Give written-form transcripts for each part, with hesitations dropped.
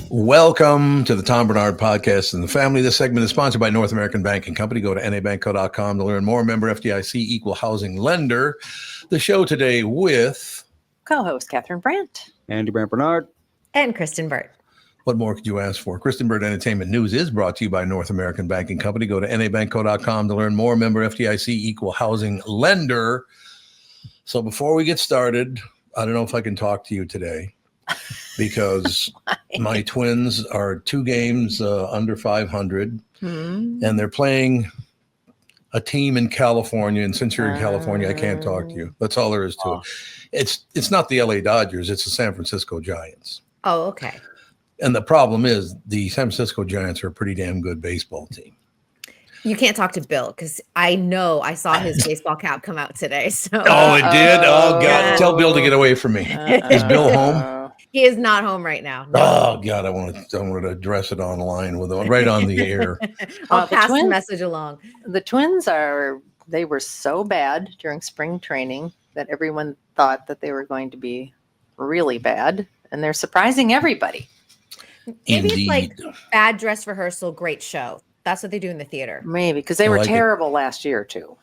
Welcome to the Tom Bernard Podcast and the Family. This segment is sponsored by North American Bank and Company. Go to nabankco.com to learn more. Member FDIC, equal housing lender. The show today with co-host Catherine Brandt, Andy Brandt Bernard, and Kristen Burt. What more could you ask for? Kristen Burt Entertainment News is brought to you by North American Bank and Company. Go to nabankco.com to learn more. Member FDIC, equal housing lender. So before we get started, I don't know if I can talk to you today because my Twins are 2 games under 500, and they're playing a team in California. And since you're in California, I can't talk to you. That's all there is to it. It's not the LA Dodgers. It's the San Francisco Giants. Oh, okay. And the problem is the San Francisco Giants are a pretty damn good baseball team. You can't talk to Bill because I know I saw his baseball cap come out today. So Oh, it did? Oh, God. Tell Bill to get away from me. Is Bill home? He is not home right now. No. Oh, God. I want to address it online with right on the air. I'll pass the message along. The Twins they were so bad during spring training that everyone thought that they were going to be really bad, and they're surprising everybody. Maybe it's like bad dress rehearsal, great show. That's what they do in the theater. Maybe, because they were terrible last year, too.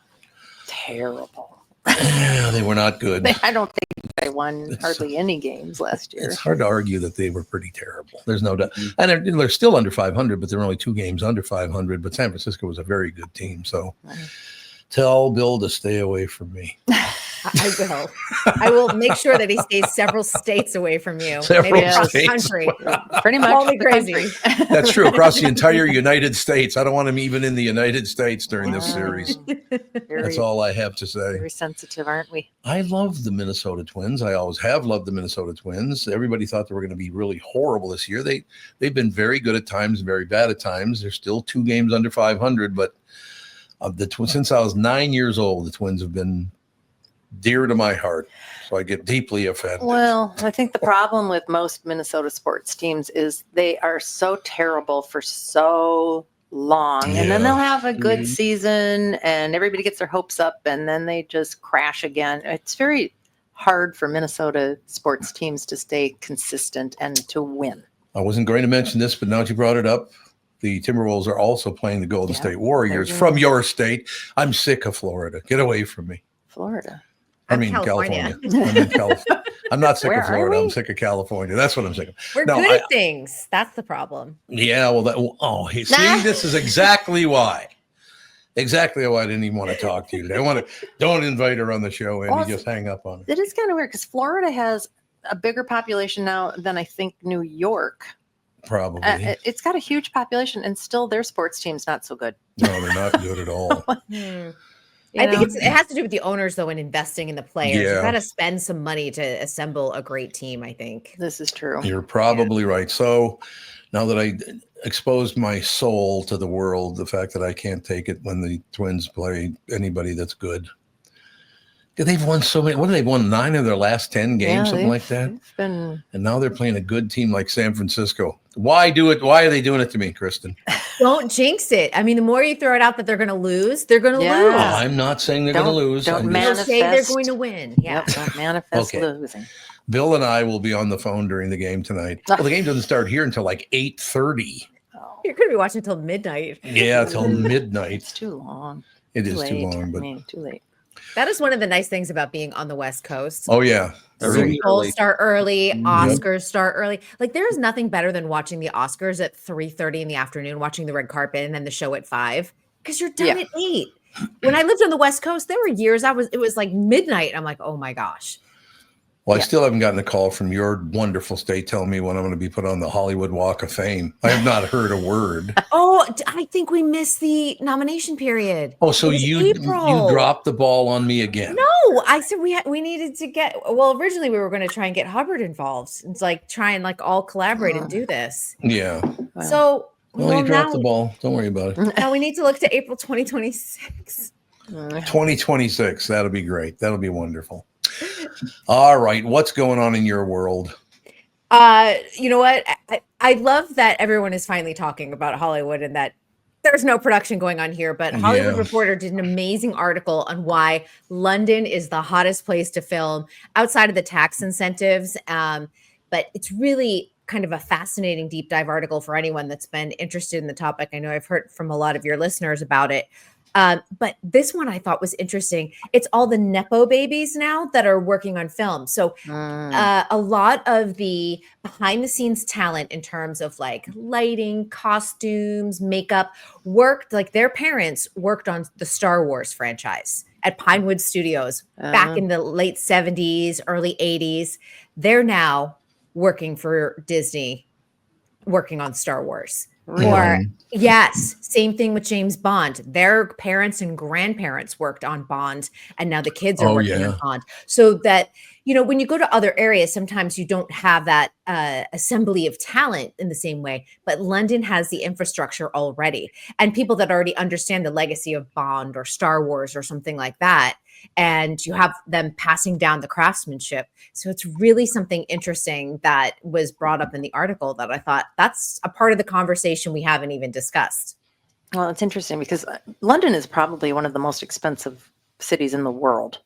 Terrible. Yeah, they were not good. I don't think they won hardly any games last year. It's hard to argue that they were pretty terrible. There's no doubt. And they're still under 500, but they're only 2 games under 500. But San Francisco was a very good team. So tell Bill to stay away from me. I will. I will make sure that he stays several states away from you. Maybe across the states. country. Pretty much. Call me crazy. That's true. Across the entire United States. I don't want him even in the United States during this series. That's all I have to say. Very sensitive, aren't we? I love the Minnesota Twins. I always have loved the Minnesota Twins. Everybody thought they were going to be really horrible this year. They've been very good at times, very bad at times. They're still 2 games under 500, but since I was 9 years old, the Twins have been dear to my heart, so I get deeply offended. Well, I think the problem with most Minnesota sports teams is they are so terrible for so long, and then they'll have a good season, and everybody gets their hopes up, and then they just crash again. It's very hard for Minnesota sports teams to stay consistent and to win. I wasn't going to mention this, but now that you brought it up, the Timberwolves are also playing the Golden State Warriors from your state. I'm sick of Florida. Get away from me. Florida. I mean, California. I'm not sick of Florida. I'm sick of California. That's what I'm sick of. We're good at things. That's the problem. Yeah, well, see, this is exactly why. Exactly why I didn't even want to talk to you today. Don't invite her on the show, and just hang up on her. It is kind of weird because Florida has a bigger population now than I think New York. Probably. It's got a huge population, and still their sports team's not so good. No, they're not good at all. I think it has to do with the owners, though, and investing in the players. Yeah. You got to spend some money to assemble a great team, I think. This is true. You're probably right. So now that I exposed my soul to the world, the fact that I can't take it when the Twins play anybody that's good. They've won so many. What have they won? 9 of their last 10 games, something like that. And now they're playing a good team like San Francisco. Why do it? Why are they doing it to me, Kristen? Don't jinx it. I mean, the more you throw it out that they're going to lose, they're going to lose. I'm not saying they're going to lose. Don't manifest. Say they're going to win. Yeah. Yep, don't manifest losing. Bill and I will be on the phone during the game tonight. Well, the game doesn't start here until like 8:30. You're going to be watching until midnight. Yeah, till midnight. It's too long. It is too long, but too late. That is one of the nice things about being on the West Coast. Oh, yeah. Super Bowls start early. Oscars start early. Like, there is nothing better than watching the Oscars at 3:30 in the afternoon, watching the red carpet, and then the show at 5, because you're done at 8. When I lived on the West Coast, there were years it was like midnight. I'm like, oh my gosh. Well, I still haven't gotten a call from your wonderful state telling me when I'm going to be put on the Hollywood Walk of Fame. I have not heard a word. Oh, I think we missed the nomination period. Oh, so you dropped the ball on me again? No, I said we needed to get. Well, originally we were going to try and get Hubbard involved. It's like try and all collaborate and do this. Yeah. So well, you dropped the ball. Don't worry about it. Now we need to look to April 2026. 2026. That'll be great. That'll be wonderful. All right. What's going on in your world? You know what? I love that everyone is finally talking about Hollywood and that there's no production going on here, but Hollywood Reporter did an amazing article on why London is the hottest place to film outside of the tax incentives. But it's really kind of a fascinating deep dive article for anyone that's been interested in the topic. I know I've heard from a lot of your listeners about it. But this one I thought was interesting. It's all the Nepo babies now that are working on film. So a lot of the behind the scenes talent in terms of like lighting, costumes, makeup worked, like their parents worked on the Star Wars franchise at Pinewood Studios back in the late 70s, early 80s. They're now working for Disney, working on Star Wars. Really? Or yes, same thing with James Bond. Their parents and grandparents worked on Bond, and now the kids are working on Bond. So that, you know, when you go to other areas, sometimes you don't have that assembly of talent in the same way. But London has the infrastructure already, and people that already understand the legacy of Bond or Star Wars or something like that. And you have them passing down the craftsmanship. So it's really something interesting that was brought up in the article that I thought that's a part of the conversation we haven't even discussed. Well, it's interesting because London is probably one of the most expensive cities in the world.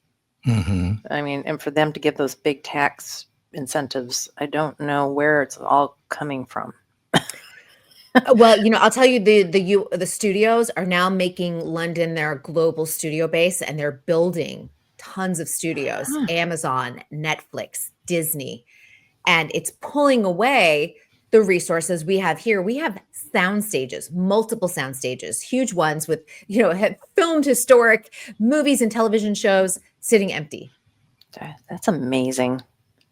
I mean, and for them to give those big tax incentives, I don't know where it's all coming from. Well, you know, I'll tell you, the studios are now making London their global studio base, and they're building tons of studios, Amazon, Netflix, Disney, and it's pulling away the resources we have here. We have sound stages, multiple sound stages, huge ones with, you know, have filmed historic movies and television shows sitting empty. That's amazing.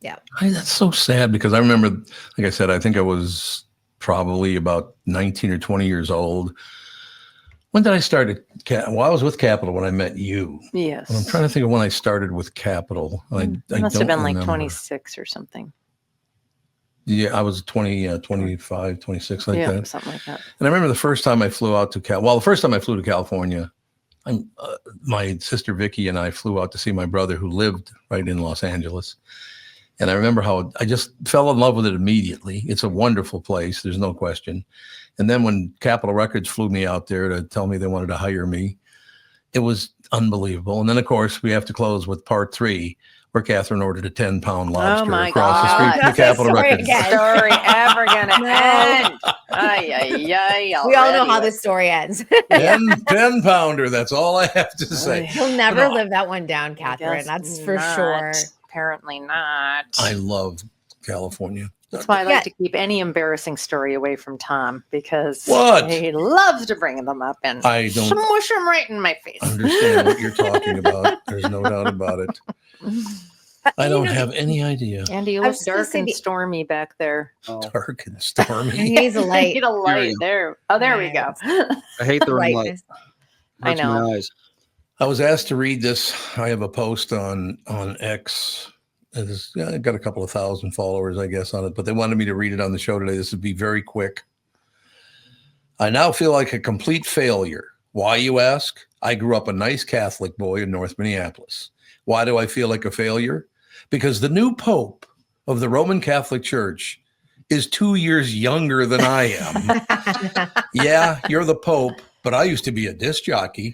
Yeah. That's so sad because I remember, like I said, I think I was probably about 19 or 20 years old. When did I start at I was with Capital when I met you. Yes. And I'm trying to think of when I started with Capital. I must have been like remember. 26 or something. Yeah, I was 20, 25, 26, like that. Something like that. And I remember the first time I flew out to the first time I flew to California, my sister Vicky and I flew out to see my brother who lived right in Los Angeles. And I remember how I just fell in love with it immediately. It's a wonderful place. There's no question. And then when Capitol Records flew me out there to tell me they wanted to hire me, it was unbelievable. And then, of course, we have to close with part 3, where Catherine ordered a 10-pound lobster across the street from the Capitol Records. Story ever going to end. We all know how this story ends. 10-pounder. That's all I have to say. He'll never live that one down, Catherine. That's for sure. Apparently not. I love California. That's why I like to keep any embarrassing story away from Tom, because he loves to bring them up and I don't smush them right in my face. Understand what you're talking about. There's no doubt about it. I don't have any idea. Andy, you look dark and stormy back there. Dark and stormy. He's a light. Need a light there. Oh, there we go. I hate the ring light. I know. My eyes. I was asked to read this. I have a post on X. I got a couple of thousand followers, I guess, on it, but they wanted me to read it on the show today. This would be very quick. I now feel like a complete failure. Why, you ask? I grew up a nice Catholic boy in North Minneapolis. Why do I feel like a failure? Because the new Pope of the Roman Catholic Church is 2 years younger than I am. Yeah, you're the Pope, but I used to be a disc jockey.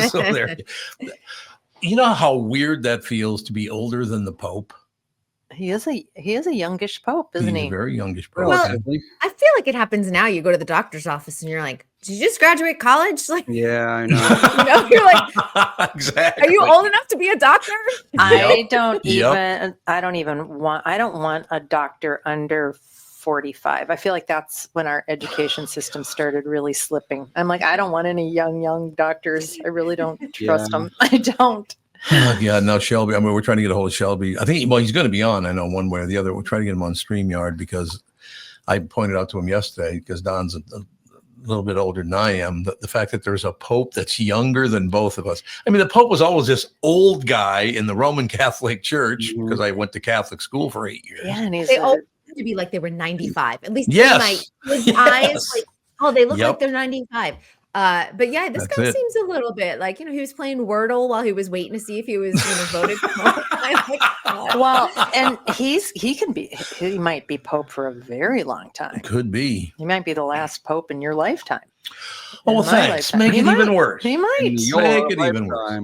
So there. You know how weird that feels to be older than the Pope? He is a youngish Pope, isn't he? He's a very youngish Pope. Well, I feel like it happens now. You go to the doctor's office and you're like, did you just graduate college? Like, yeah, I know. You know, you're like, exactly. Are you old enough to be a doctor? I don't want a doctor under 45. I feel like that's when our education system started really slipping. I'm like, I don't want any young doctors. I really don't trust them. I don't. Yeah, no, Shelby. I mean, we're trying to get a hold of Shelby. I think, he's going to be on, I know, one way or the other. We're trying to get him on StreamYard because I pointed out to him yesterday, because Don's a little bit older than I am, the fact that there's a Pope that's younger than both of us. I mean, the Pope was always this old guy in the Roman Catholic Church, because I went to Catholic school for 8 years. Yeah, and they all to be like they were 95. At least yes. His eyes, like, they look like they're 95. But yeah, this guy seems a little bit like, he was playing Wordle while he was waiting to see if he was voted. Well, and he might be Pope for a very long time. Could be. He might be the last Pope in your lifetime. Oh, well, thanks. Make it even worse. He might. Make it even worse.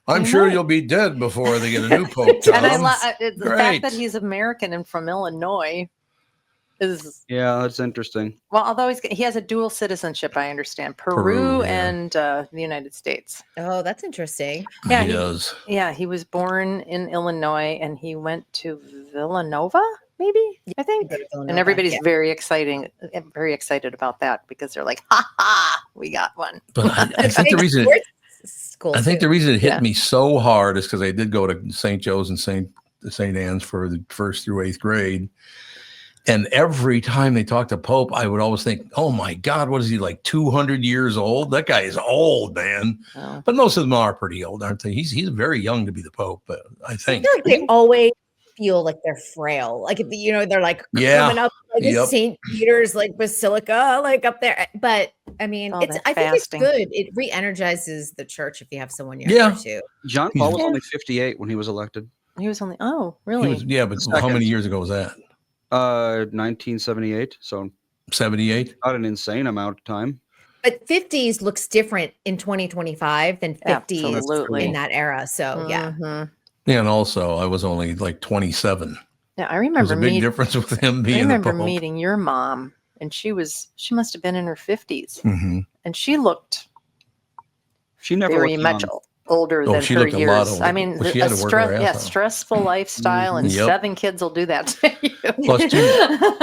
I'm sure you'll be dead before they get a new pope. And the Great. fact that he's American and from Illinois is that's interesting. well. Although he has a dual citizenship, I understand Peru and the United States. Oh, that's interesting. Yeah, he does. Yeah, he was born in Illinois and he went to Villanova, maybe I think. And everybody's very excited about that because they're like, "Ha ha, we got one." But I think the reason. I think the reason it hit me so hard is because I did go to St. Joe's and St. Anne's for the 1st through 8th grade. And every time they talked to Pope, I would always think, oh my God, what is he, like 200 years old? That guy is old, man. Oh. But most of them are pretty old, aren't they? He's very young to be the Pope, but I think. I feel like they always feel like they're frail. Like, they're like coming up like St. Peter's like Basilica, like up there. But I mean, I think it's good. It re-energizes the church if you have someone younger too. John Paul was only 58 when he was elected. He was only, really? But how many years ago was that? 1978. So 78. Not an insane amount of time. But 50s looks different in 2025 than 50s in that era. So yeah, and also I was only like 27. Yeah, I remember. There's a big difference with him being. I remember meeting your mom, and she must have been in her 50s, and she looked. She never very much older than her years. I mean, stressful lifestyle and 7 kids will do that to you. Plus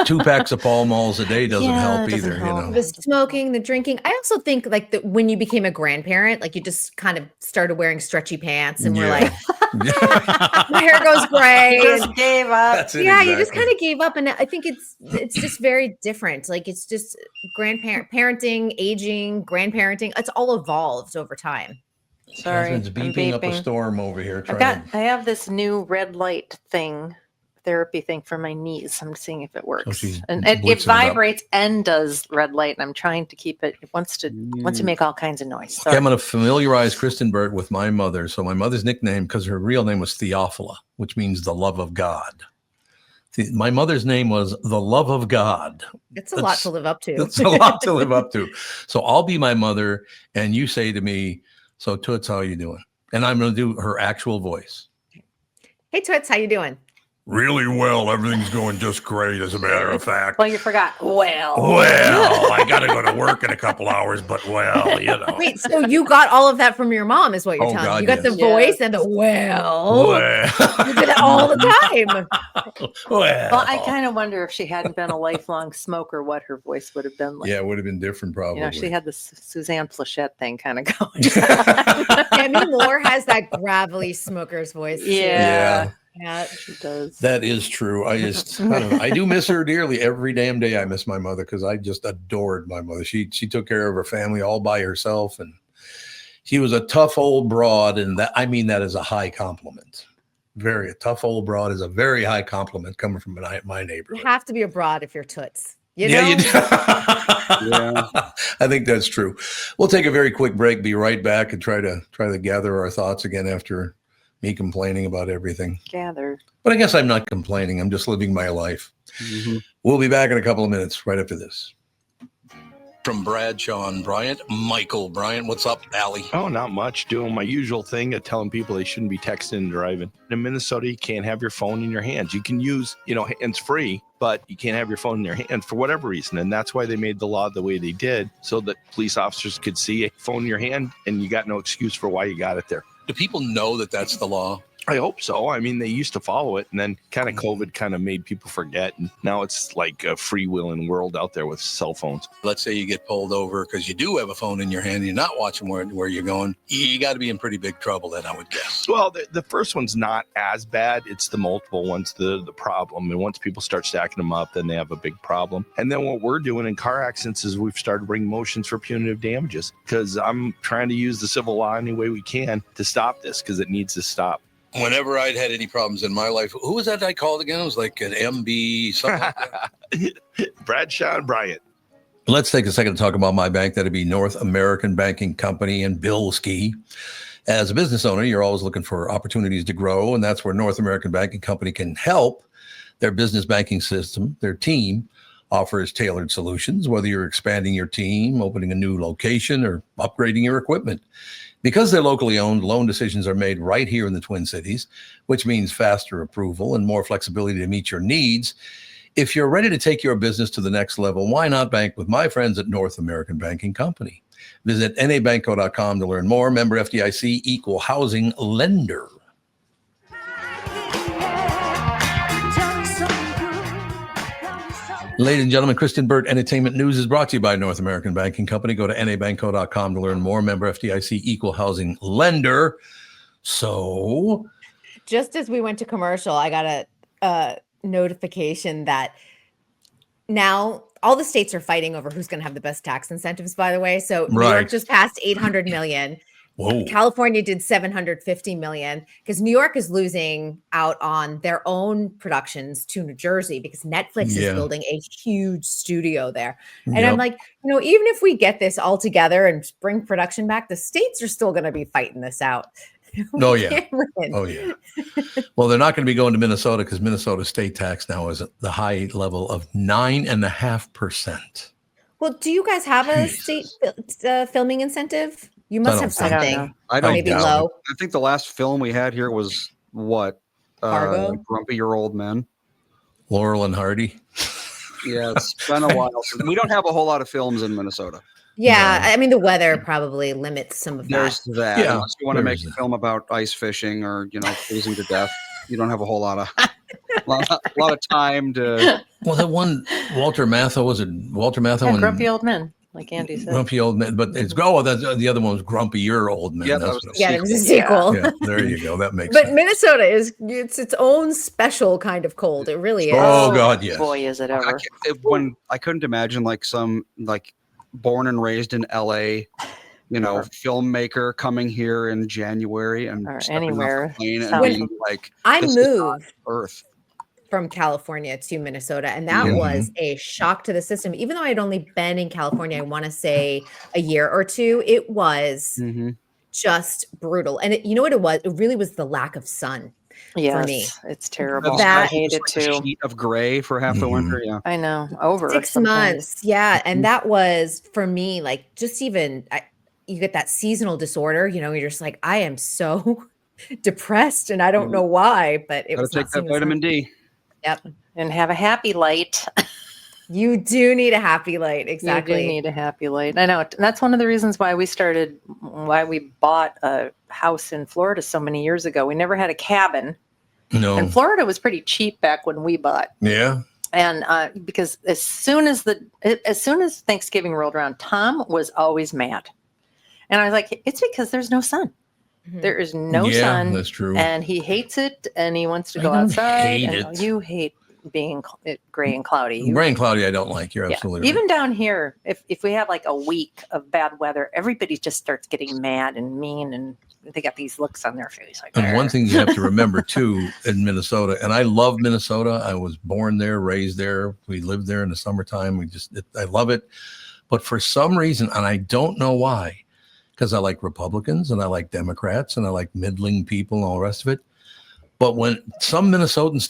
2 packs of Pall Malls a day doesn't help either. Help. You know, the smoking, the drinking. I also think like that when you became a grandparent, like you just kind of started wearing stretchy pants and were like, my hair goes gray. You just gave up. You just kind of gave up, and I think it's just very different. Like it's just parenting, aging, grandparenting. It's all evolved over time. Sorry, it's beeping up a storm over here. I have this new red light therapy thing for my knees. I'm seeing if it works. And it vibrates and does red light. And I'm trying to keep it. It wants to make all kinds of noise. Okay, I'm going to familiarize Kristen Burt with my mother. So my mother's nickname, because her real name was Theophila, which means the love of God. My mother's name was the love of God. It's a lot to live up to. It's a lot to live up to. So I'll be my mother, and you say to me, "So Toots, how are you doing?" And I'm going to do her actual voice. Hey Toots, how you doing? Really well. Everything's going just great, as a matter of fact. Well, you forgot. Well, I got to go to work in a couple hours, but Wait, so you got all of that from your mom is what you're telling me. You got the voice and the You did it all the time. Well, I kind of wonder if she hadn't been a lifelong smoker, what her voice would have been like. Yeah, it would have been different probably. She had this Suzanne Plachette thing kind of going. Demi Moore has that gravelly smoker's voice. Yeah. Yeah, she does. That is true. I do miss her dearly. Every damn day I miss my mother because I just adored my mother. She took care of her family all by herself, and she was a tough old broad, and that that is a high compliment. A tough old broad is a very high compliment coming from my neighborhood. You have to be a broad if you're Toots. You do. I think that's true. We'll take a very quick break, be right back, and try to gather our thoughts again after me complaining about everything. But I guess I'm not complaining. I'm just living my life. Mm-hmm. We'll be back in a couple of minutes right after this. From Bradshaw and Bryant, Michael Bryant. What's up, Allie? Oh, not much. Doing my usual thing of telling people they shouldn't be texting and driving. In Minnesota, you can't have your phone in your hands. You can use, hands-free, but you can't have your phone in your hand for whatever reason. And that's why they made the law the way they did, so that police officers could see a phone in your hand and you got no excuse for why you got it there. Do people know that that's the law? I hope so. I mean, they used to follow it, and then kind of COVID kind of made people forget. And now it's like a freewheeling world out there with cell phones. Let's say you get pulled over because you do have a phone in your hand and you're not watching where you're going. You got to be in pretty big trouble then, I would guess. Well, the first one's not as bad. It's the multiple ones, the problem. And once people start stacking them up, then they have a big problem. And then what we're doing in car accidents is we've started bringing motions for punitive damages, because I'm trying to use the civil law any way we can to stop this, because it needs to stop. Whenever I'd had any problems in my life, who was that I called again? It was like an MB, something like that. Bradshaw and Bryant. Let's take a second to talk about my bank. That'd be North American Banking Company in Bilski. As a business owner, you're always looking for opportunities to grow, and that's where North American Banking Company can help their business banking system, their team, offers tailored solutions, whether you're expanding your team, opening a new location, or upgrading your equipment. Because they're locally owned, loan decisions are made right here in the Twin Cities, which means faster approval and more flexibility to meet your needs. If you're ready to take your business to the next level, why not bank with my friends at North American Banking Company? Visit nabankco.com to learn more. Member FDIC, equal housing lender. Ladies and gentlemen, Kristen Burt Entertainment News is brought to you by North American Banking Company. Go to nabankco.com to learn more. Member FDIC, equal housing lender. So, just as we went to commercial, I got a notification that now all the states are fighting over who's going to have the best tax incentives, by the way. So New York just passed 800 million. Whoa. California did 750 million because New York is losing out on their own productions to New Jersey because Netflix is building a huge studio there. And I'm like, even if we get this all together and bring production back, the states are still going to be fighting this out. Oh, yeah. Well, they're not going to be going to Minnesota because Minnesota state tax now is at the high level of 9.5%. Well, do you guys have a state filming incentive? You must have something. I don't maybe low. I think the last film we had here was what? Grumpy Your Old Men. Laurel and Hardy. Yeah, it's been a while. We don't have a whole lot of films in Minnesota. Yeah, I mean the weather probably limits some of There's that. that. Yeah, unless you want to make a film about ice fishing or freezing to death, you don't have a whole lot of lot of time to. Well, that one Walter Matthau, was it Walter Matthau? Yeah, Grumpy Old Men, like Andy said. Grumpy Old Men, but it's the other one was Grumpy Your Old Men. Yeah, it was a sequel. Yeah, there you go. That makes sense. But Minnesota it's its own special kind of cold. It really is. Oh God, yes. Boy, is it ever. I couldn't imagine some born and raised in LA, filmmaker coming here in January and or anywhere. And being like, I moved Earth from California to Minnesota, and that was a shock to the system. Even though I'd only been in California, I want to say a year or two, it was just brutal. And you know what it was? It really was the lack of sun. For me. It's terrible. I hate it too. A sheet of gray for half the winter. Yeah, I know. Over 6 months. Yeah, and that was for me just even you get that seasonal disorder. You're just like, I am so depressed, and I don't know why. But it was take that vitamin D. Yep, and have a happy light. You do need a happy light. Exactly. You do need a happy light. I know. And that's one of the reasons why we bought a house in Florida so many years ago. We never had a cabin. No. And Florida was pretty cheap back when we bought. Yeah. And because as soon as Thanksgiving rolled around, Tom was always mad. And I was like, it's because there's no sun. Mm-hmm. There is no sun. That's true. And he hates it, and he wants to go outside. Hate it. You hate being gray and cloudy. Gray and cloudy, I don't like. You're absolutely right. Even down here, if we have a week of bad weather, everybody just starts getting mad and mean, and they got these looks on their face. And one thing you have to remember too in Minnesota, and I love Minnesota. I was born there, raised there. We lived there in the summertime. I love it. But for some reason, and I don't know why, because I like Republicans and I like Democrats and I like middling people and all the rest of it. But when some Minnesotans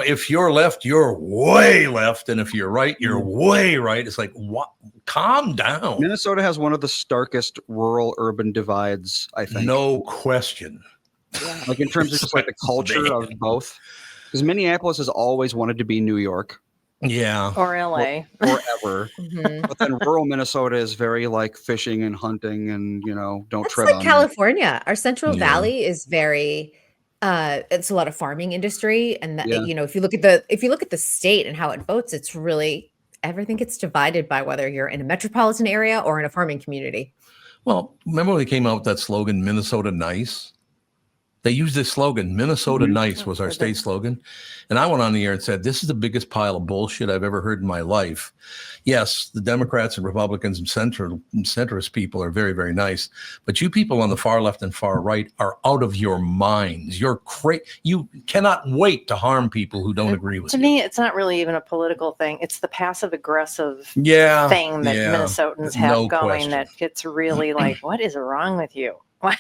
if you're left, you're way left. And if you're right, you're way right. It's like, what? Calm down. Minnesota has one of the starkest rural-urban divides, I think. No question. Yeah. In terms of just the culture of both. Because Minneapolis has always wanted to be New York. Yeah. Or LA. Forever. But then rural Minnesota is very fishing and hunting and, don't That's tread on California. Our Central Valley is very... it's a lot of farming industry, and that, if you look at the state and how it votes, it's really everything gets divided by whether you're in a metropolitan area or in a farming community. Well, remember when they came out with that slogan, Minnesota Nice? They used this slogan, Minnesota Nice was our state slogan. And I went on the air and said, this is the biggest pile of bullshit I've ever heard in my life. Yes, the Democrats and Republicans and centrist people are very, very nice. But you people on the far left and far right are out of your minds. You're crazy. You cannot wait to harm people who don't agree with you. To me, it's not really even a political thing. It's the passive aggressive thing that Minnesotans have going that gets really what is wrong with you? Why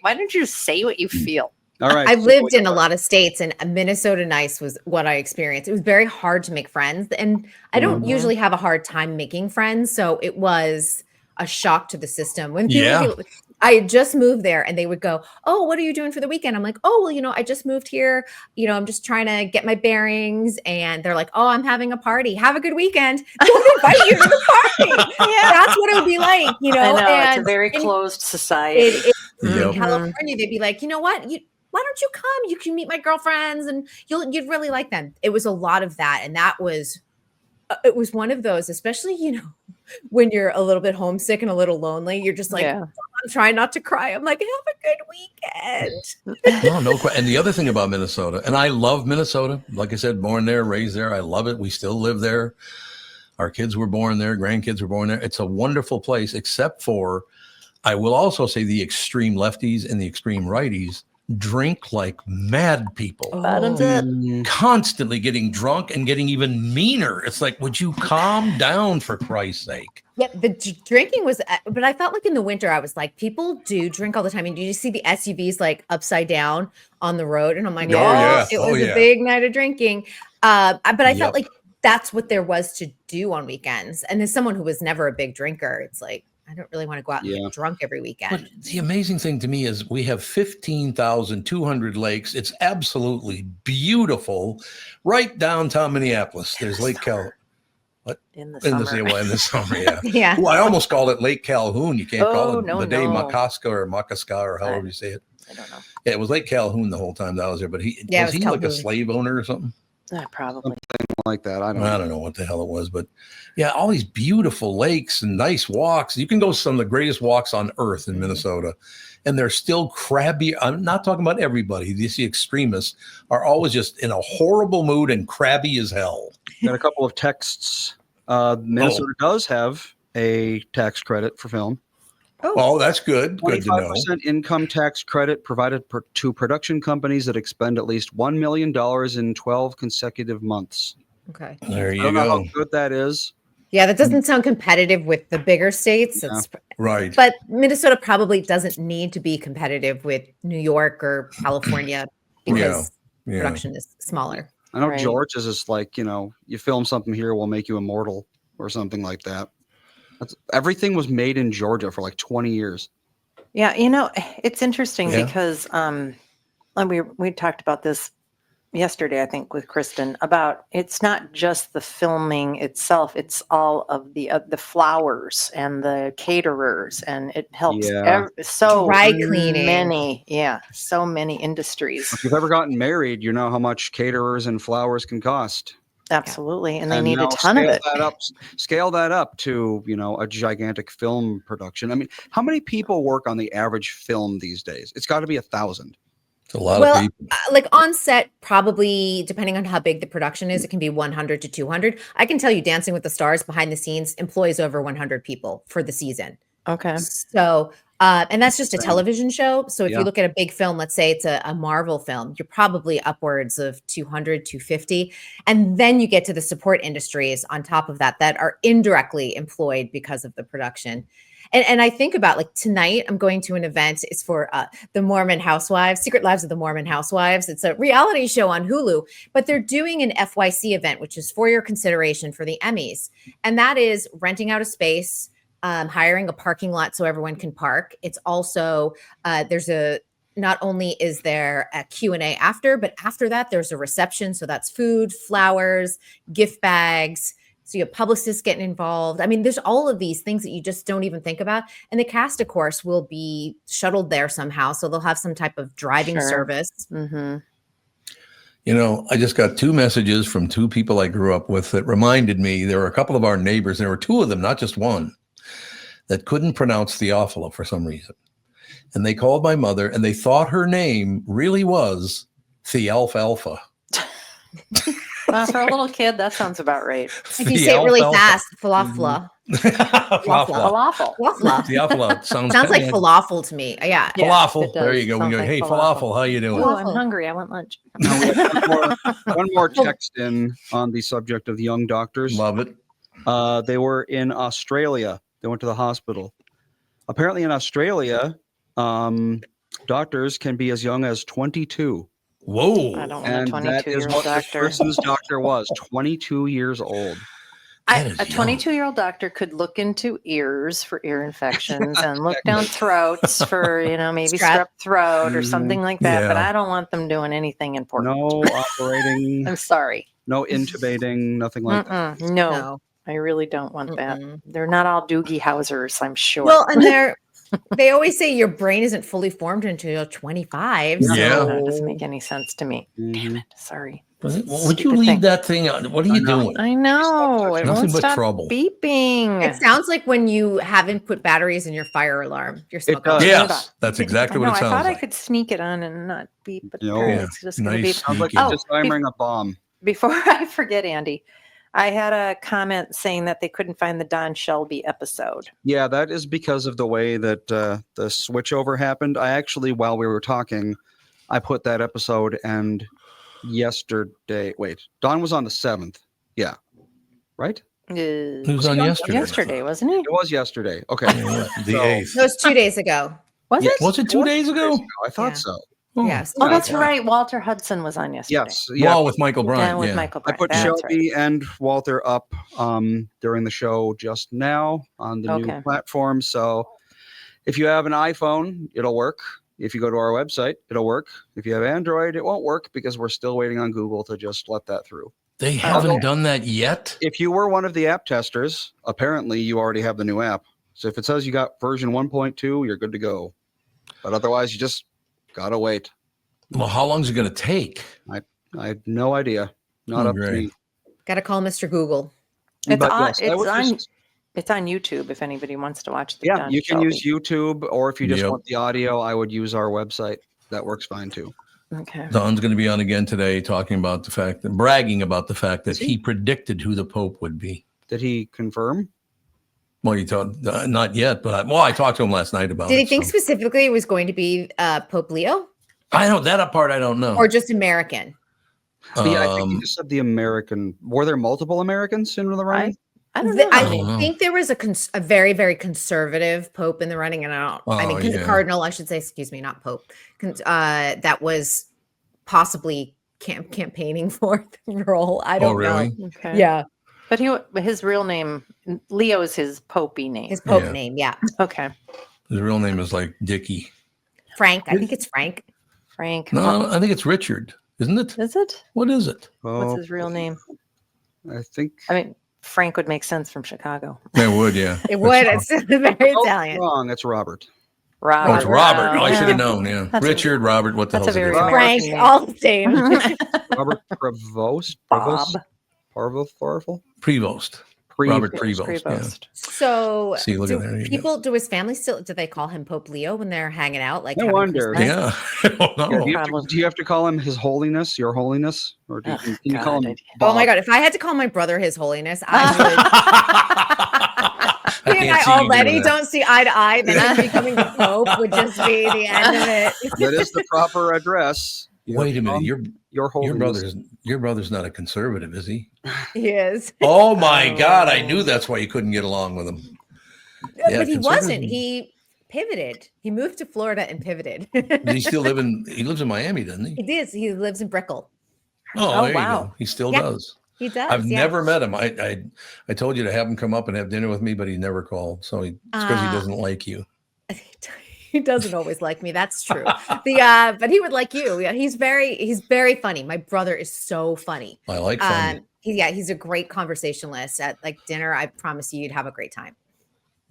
don't you say what you feel? All right. I've so lived we in a got- lot of states, and Minnesota nice was what I experienced. It was very hard to make friends, and I don't Mhm. usually have a hard time making friends, so it was a shock to the system when people Yeah. I had just moved there and they would go, "Oh, what are you doing for the weekend?" I'm like, "Oh, well, I just moved here. I'm just trying to get my bearings." And they're like, "Oh, I'm having a party. Have a good weekend." Don't invite you to the party. Yeah. That's what it would be like, I know, it's a and very in- closed society. it is in Yep. Mhm. California, they'd be like, "You know what? Why don't you come? You can meet my girlfriends and you'd really like them." It was a lot of that. And that was it was one of those, especially, when you're a little bit homesick and a little lonely, you're just like, Yeah. I'm trying not to cry. I'm like, have a good weekend. No question. And the other thing about Minnesota, and I love Minnesota. Like I said, born there, raised there. I love it. We still live there. Our kids were born there. Grandkids were born there. It's a wonderful place, except for, I will also say, the extreme lefties and the extreme righties drink like mad people. Bottoms up. Constantly getting drunk and getting even meaner. It's like, would you calm down for Christ's sake? Yeah, the drinking was, but I felt like in the winter, I was like, people do drink all the time. And you see the SUVs like upside down on the road. And I'm like, Oh, yeah. it Oh, was yeah. a big night of drinking. But I Yep. felt like that's what there was to do on weekends. And as someone who was never a big drinker, it's like, I don't really want to go out and Yeah. get drunk every But weekend. the amazing thing to me is we have 15,200 lakes. It's absolutely beautiful. Right downtown Minneapolis, there's Lake Cal. In the In summer. the summer, yeah. Yeah. Well, I almost called it Lake Calhoun. You can't call Oh, it no, the day no. Makaska or Makaska or however you say it. I don't know. Yeah, it was Lake Calhoun the whole time that I was there. But Yeah, it was was he like a Calhoun. slave owner or something? Probably. like that. I don't I know. don't know what the hell it was, but yeah, all these beautiful lakes and nice walks. You can go some of the greatest walks on earth in Minnesota, and they're still crabby. I'm not talking about everybody. These extremists are always just in a horrible mood and crabby as hell. Got a couple of texts. Minnesota does have a tax credit for film. Oh, that's good. Good to know. 25% income tax credit provided to production companies that expend at least $1 million in 12 consecutive months. There Okay. I you don't know how go. good that is. Yeah, that doesn't sound competitive with the bigger states. Yeah. Right. But Minnesota probably doesn't need to be competitive with New York or California because Yeah. production is smaller. I know Right. Georgia's is like, you film something here, we'll make you immortal or something like that. Everything was made in Georgia for like 20 years. Yeah, it's interesting Yeah. because and we talked about this yesterday, I think, with Kristen about it's not just the filming itself; it's all of the flowers and the caterers, and it helps Yeah. so Dry cleaning. so many industries. If you've ever gotten married, you know how much caterers and flowers can cost. Absolutely, and they And need a now ton of it. Scale that up to, a gigantic film production. I mean, how many people work on the average film these days? It's got to be 1,000. It's a lot of Well, people. like on set, probably depending on how big the production is, it can be 100 to 200. I can tell you Dancing with the Stars behind the scenes employs over 100 people for the season. Okay. So, and that's just a television show. So if Yeah. you look at a big film, let's say it's a Marvel film, you're probably upwards of 200, 250. And then you get to the support industries on top of that are indirectly employed because of the production. And I think about like tonight, I'm going to an event. It's for the Mormon Housewives, Secret Lives of the Mormon Housewives. It's a reality show on Hulu, but they're doing an FYC event, which is for your consideration for the Emmys. And that is renting out a space, hiring a parking lot so everyone can park. It's also, not only is there a Q&A after, but after that, there's a reception. So that's food, flowers, gift bags. So you have publicists getting involved. I mean, there's all of these things that you just don't even think about. And the cast, of course, will be shuttled there somehow. So they'll have some type of driving Sure. service. Mm-hmm. I just got 2 messages from 2 people I grew up with that reminded me there were a couple of our neighbors. There were 2 of them, not just one, that couldn't pronounce Theophila for some reason. And they called my mother and they thought her name really was Thealfalfa. For a little kid, that sounds about right. If you say it really Thealfalfa. fast, falafla. Falafla. Falafla. Theophila sounds Sounds like kinda- falafel to me. Yeah. Yeah, falafel. it There does. you go. We Sounds go, like hey, falafel. falafel, how you doing? Oh, I'm hungry. I want lunch. Now we have one more text in on the subject of young doctors. Love it. They were in Australia. They went to the hospital. Apparently in Australia, doctors can be as young as 22. Whoa. I don't want And a that is 22-year-old what this doctor. person's doctor was, 22 years old. That is A young. 22-year-old doctor could look into ears for ear infections and look down throats for, maybe strep throat or something like that. But Yeah. I don't want them doing anything important. No operating, I'm sorry. no intubating, nothing like that. No, I really don't want that. They're not all Doogie Housers, I'm sure. Well, and they always say your brain isn't fully formed until you're 25. Yeah. That So doesn't make any sense to me. Mhm. Damn it. Sorry. Would you Stupid leave thing. that thing on? What are you doing? I know. It Nothing won't but stop trouble. beeping. it sounds like when you haven't put batteries in your fire alarm, your smoke does. alarm. Yes, that's exactly I what know, it I sounds thought like. I could sneak it on and not beep, but No. apparently Yeah. it's just going to Nice beep. Sounds like sneaky. you're disarming a bomb. Before I forget, Andy, I had a comment saying that they couldn't find the Don Shelby episode. Yeah, that is because of the way that the switchover happened. I actually, while we were talking, I put that episode and yesterday. Wait, Don was on the 7th. Yeah, right? It was on yesterday. Yesterday, wasn't he? It was yesterday. Okay, Yeah, the So- 8th. That was 2 days ago. Was Yes. it? Was it 2 days ago? I thought Yeah. so. Oh. Yes. Oh, that's Yeah. right. Walter Hudson was on yesterday. Yes. Yeah. Well, with Michael Bryant. And with Yeah. Michael I Bryant. put That's Shelby and Walter up during the show just now on the new Okay. platform. So if you have an iPhone, it'll work. If you go to our website, it'll work. If you have Android, it won't work because we're still waiting on Google to just let that through. They haven't done that yet. If you were one of the app testers, apparently you already have the new app. So if it says you got version 1.2, you're good to go. But otherwise, you just gotta wait. Well, how long is it going to take? I have no idea. Not Oh, up to great. me. Got to call Mr. Google. It's But on, yes, I was just- it's on YouTube if anybody wants to watch the yeah, Don you can Shelby. use YouTube, or if you just Yep. want the audio, I would use our website. That works fine too. Okay. Don's going to be on again today talking about the fact that, bragging about the fact that he predicted who the Pope would be. Did he confirm? Well, you thought not yet, but I talked to him last night about Did it. he think so. specifically it was going to be Pope Leo I don't that part I don't know. or just American? Yeah, I think he just said the American. Were there multiple Americans in the running? I don't know. I don't know. think there was a very, very conservative Pope in the running, and Oh, yeah. Cardinal, I should say, excuse me, not Pope, that was possibly campaigning for the role. I don't really? know. Okay. Yeah, But his real name, Leo is his Popey name. his Pope Yeah. name, yeah, Okay. His real name is like Dickie. Frank. I think it's Frank. Frank. No, I think it's Richard, isn't it? Is it? What is it? What's Oh, his real name? I think. I mean, Frank would make sense from Chicago. It would, yeah. It would. It's very Oh, Italian. wrong. It's Robert. Robert. Oh, it's Robert. Oh, I Yeah. should have known. Yeah, That's a- Richard, Robert. What the that's a hell's very the difference? American Frank, name. all the same. Robert Prevost. Bob. Prevost. Prevost. Robert Prevost. Yeah. Prevost. So, See, look at there you go. do his family still? Do they call him Pope Leo when they're hanging out? Like, No having wonder. Christmas? Yeah, I don't Yeah, know. do you have to call him His Holiness, Your Holiness, or do you, Oh, can you call God, him? I- Oh my Bob? God! If I had to call my brother His Holiness, I I would. He and can't I see you doing already that. don't see eye to eye. Then him becoming the Pope would just be the end of it. That is the proper address. You Wait a have to call minute, him Your your Holiness. brother's not a conservative, is he? He is. Oh my God! I knew that's why you couldn't get along with him. Yeah, But he conservative. wasn't. He pivoted. He moved to Florida and pivoted. Does he still live in? He lives in Miami, doesn't he? He does. He lives in Brickell. Oh, there you wow. go. He still Yeah. does. He does. I've yeah. never met him. I told you to have him come up and have dinner with me, but he never called. So it's because he Ah. doesn't like you. He doesn't always like me. That's true. But he would like you. Yeah, he's very funny. My brother is so funny. I like funny. He's a great conversationalist. At like dinner, I promise you'd have a great time.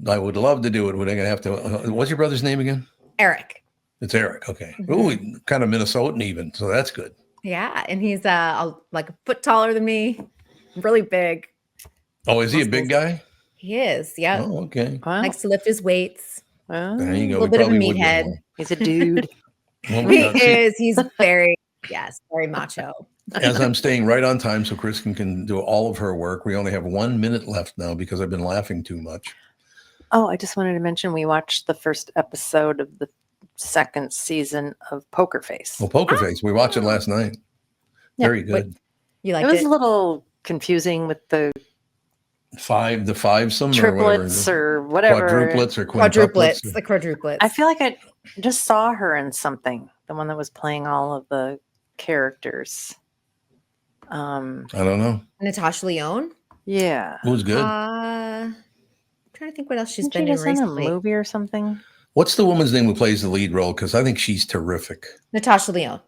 I would love to do it. Would I gonna have to? What's your brother's name again? Eric. It's Eric. Okay. Mhm. Ooh, kind of Minnesotan even. So that's good. Yeah, and he's like a foot taller than me, really big. Oh, is he a big guy? He is. Yeah, Oh, okay. Wow. likes to lift his weights. Wow. There you go. A little We bit of a probably would get meathead. along. He's a dude. Well, He see, is. He's very very macho. as I'm staying right on time so Kristen can do all of her work, we only have 1 minute left now because I've been laughing too much. Oh, I just wanted to mention we watched the first episode of the second season of Poker Face. Well, Poker Face, we watched it last night. Yeah, Very but- good. You It liked was it? a little confusing with the the fivesome triplets or or whatever. quadruplets or quintuplets. The quadruplets. I feel like I just saw her in something. The one that was playing all of the characters. I don't know. Natasha Lyonne. Yeah. Who's good? I'm trying to think what else she's Isn't been she in just in a recently. movie or something? What's the woman's name who plays the lead role? Because I think she's terrific. Natasha Lyonne.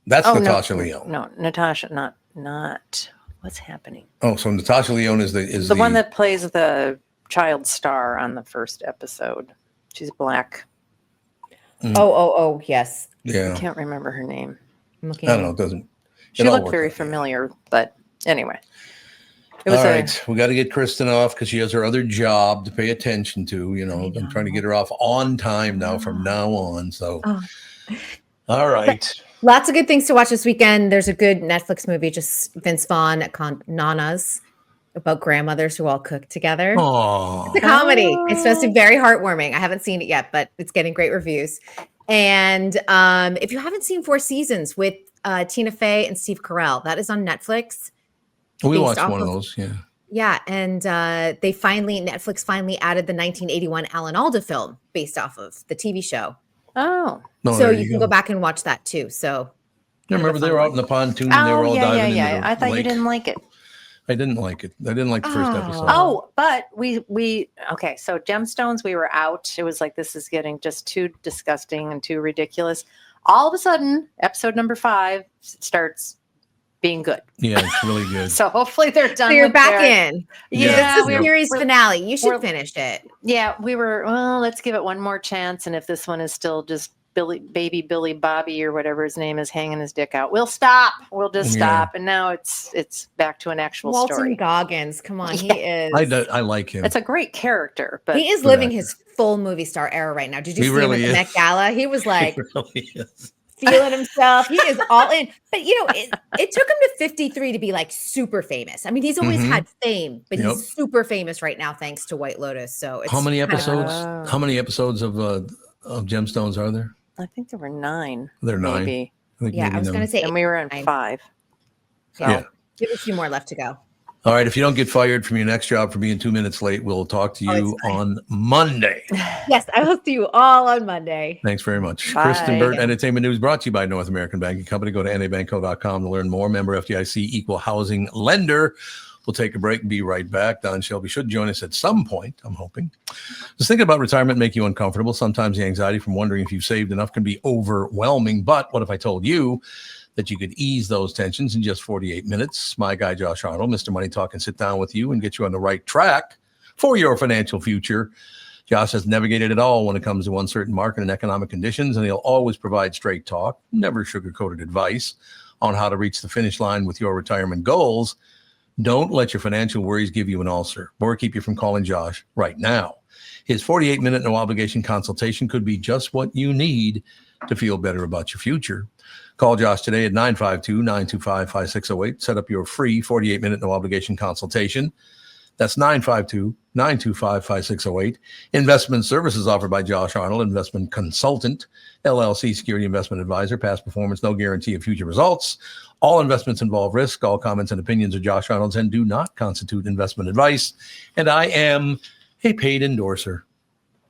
That's Oh, Natasha Lyonne. No, Natasha, not. What's happening? Oh, so Natasha Lyonne is The one that plays the child star on the first episode. She's black. Oh, yes. Yeah. I can't remember her name. I'm looking. I don't know. It doesn't. She it all looked worked very out. familiar, but anyway. It All was right. We got to get Kristen off because she has her other job to pay attention to. You know, I'm trying to get her off on time now from now on. So, all right. Lots of good things to watch this weekend. There's a good Netflix movie, just Vince Vaughn at Nana's, about grandmothers who all cook together. Aww. It's a comedy. It's supposed to be very heartwarming. I haven't seen it yet, but it's getting great reviews. And if you haven't seen Four Seasons with Tina Fey and Steve Carell, that is on Netflix. We based watched off one of of- those. Yeah. Yeah, and Netflix finally added the 1981 Alan Alda film based off of the TV show. Oh. No, So there you can go back and watch that too. So You remember they were out in the pontoon and they were all diving into the I thought you lake. didn't like it. I didn't like it. I didn't like the first episode. Oh, but we okay. So Gemstones, we were out. It was like, this is getting just too disgusting and too ridiculous. All of a sudden, episode number 5 starts being good. Yeah, it's really good. So hopefully they're done. So you're with back their- in. Yeah, It's the series finale. You should we're- finish it. Yeah, we were. Well, let's give it one more chance. And if this one is still just baby Billy Bobby or whatever his name is hanging his dick out, we'll stop. We'll just Yeah. stop. And now it's back to an actual Walton story. Goggins. Come on, he is. I like him. It's a great character, but He is Good living actor. his full movie star era right now. Did you He see really him at the is. Met Gala? He was like It really is. feeling himself. He is all in. But you know, it took him to 53 to be like super famous. I mean, he's always Mhm. had fame, but Yep. he's super famous right now thanks to White Lotus. So it's How many kind of- episodes? Oh. How many episodes of Gemstones are there? I think there were 9. There are 9. Maybe. I think Yeah, maybe I was 9. going to say And we were in 9. 5. So, Yeah. Give a few more left to go. All right. If you don't get fired from your next job for being 2 minutes late, we'll talk to you it's fine. on Monday. Yes, I will see you all on Monday. Thanks very much. Bye. Kristen Burt, Entertainment News brought to you by North American Banking Company. Go to nabankco.com to learn more. Member FDIC, equal housing lender. We'll take a break and be right back. Don Shelby should join us at some point, I'm hoping. Just thinking about retirement make you uncomfortable. Sometimes the anxiety from wondering if you've saved enough can be overwhelming. But what if I told you that you could ease those tensions in just 48 minutes? My guy, Josh Arnold, Mr. Money Talk, can sit down with you and get you on the right track for your financial future. Josh has navigated it all when it comes to uncertain market and economic conditions, and he'll always provide straight talk, never sugar-coated advice on how to reach the finish line with your retirement goals. Don't let your financial worries give you an ulcer or keep you from calling Josh right now. His 48-minute no-obligation consultation could be just what you need to feel better about your future. Call Josh today at 952-925-5608. Set up your free 48-minute no-obligation consultation. That's 952-925-5608. Investment services offered by Josh Arnold, investment consultant, LLC security investment advisor. Past performance, no guarantee of future results. All investments involve risk. All comments and opinions of Josh Arnold's and do not constitute investment advice. And I am a paid endorser.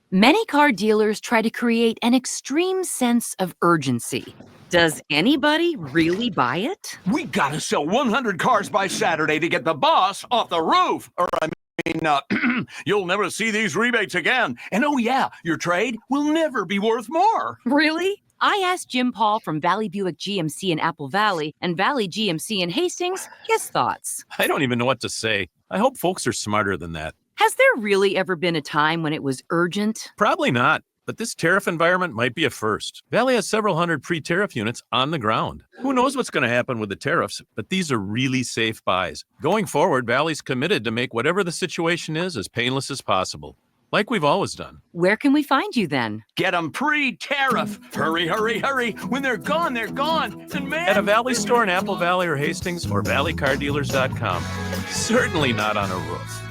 Many car dealers try to create an extreme sense of urgency. Does anybody really buy it? We gotta sell 100 cars by Saturday to get the boss off the roof. Or I mean, you'll never see these rebates again. And oh yeah, your trade will never be worth more. Really? I asked Jim Paul from Valley Buick GMC in Apple Valley and Valley GMC in Hastings his thoughts. I don't even know what to say. I hope folks are smarter than that. Has there really ever been a time when it was urgent? Probably not, but this tariff environment might be a first. Valley has several hundred pre-tariff units on the ground. Who knows what's going to happen with the tariffs, but these are really safe buys. Going forward, Valley's committed to make whatever the situation is as painless as possible, like we've always done. Where can we find you then? Get them pre-tariff. Hurry, hurry, hurry. When they're gone, they're gone. And man, At a Valley store in Apple Valley or Hastings or valleycardealers.com. Certainly not on a roof.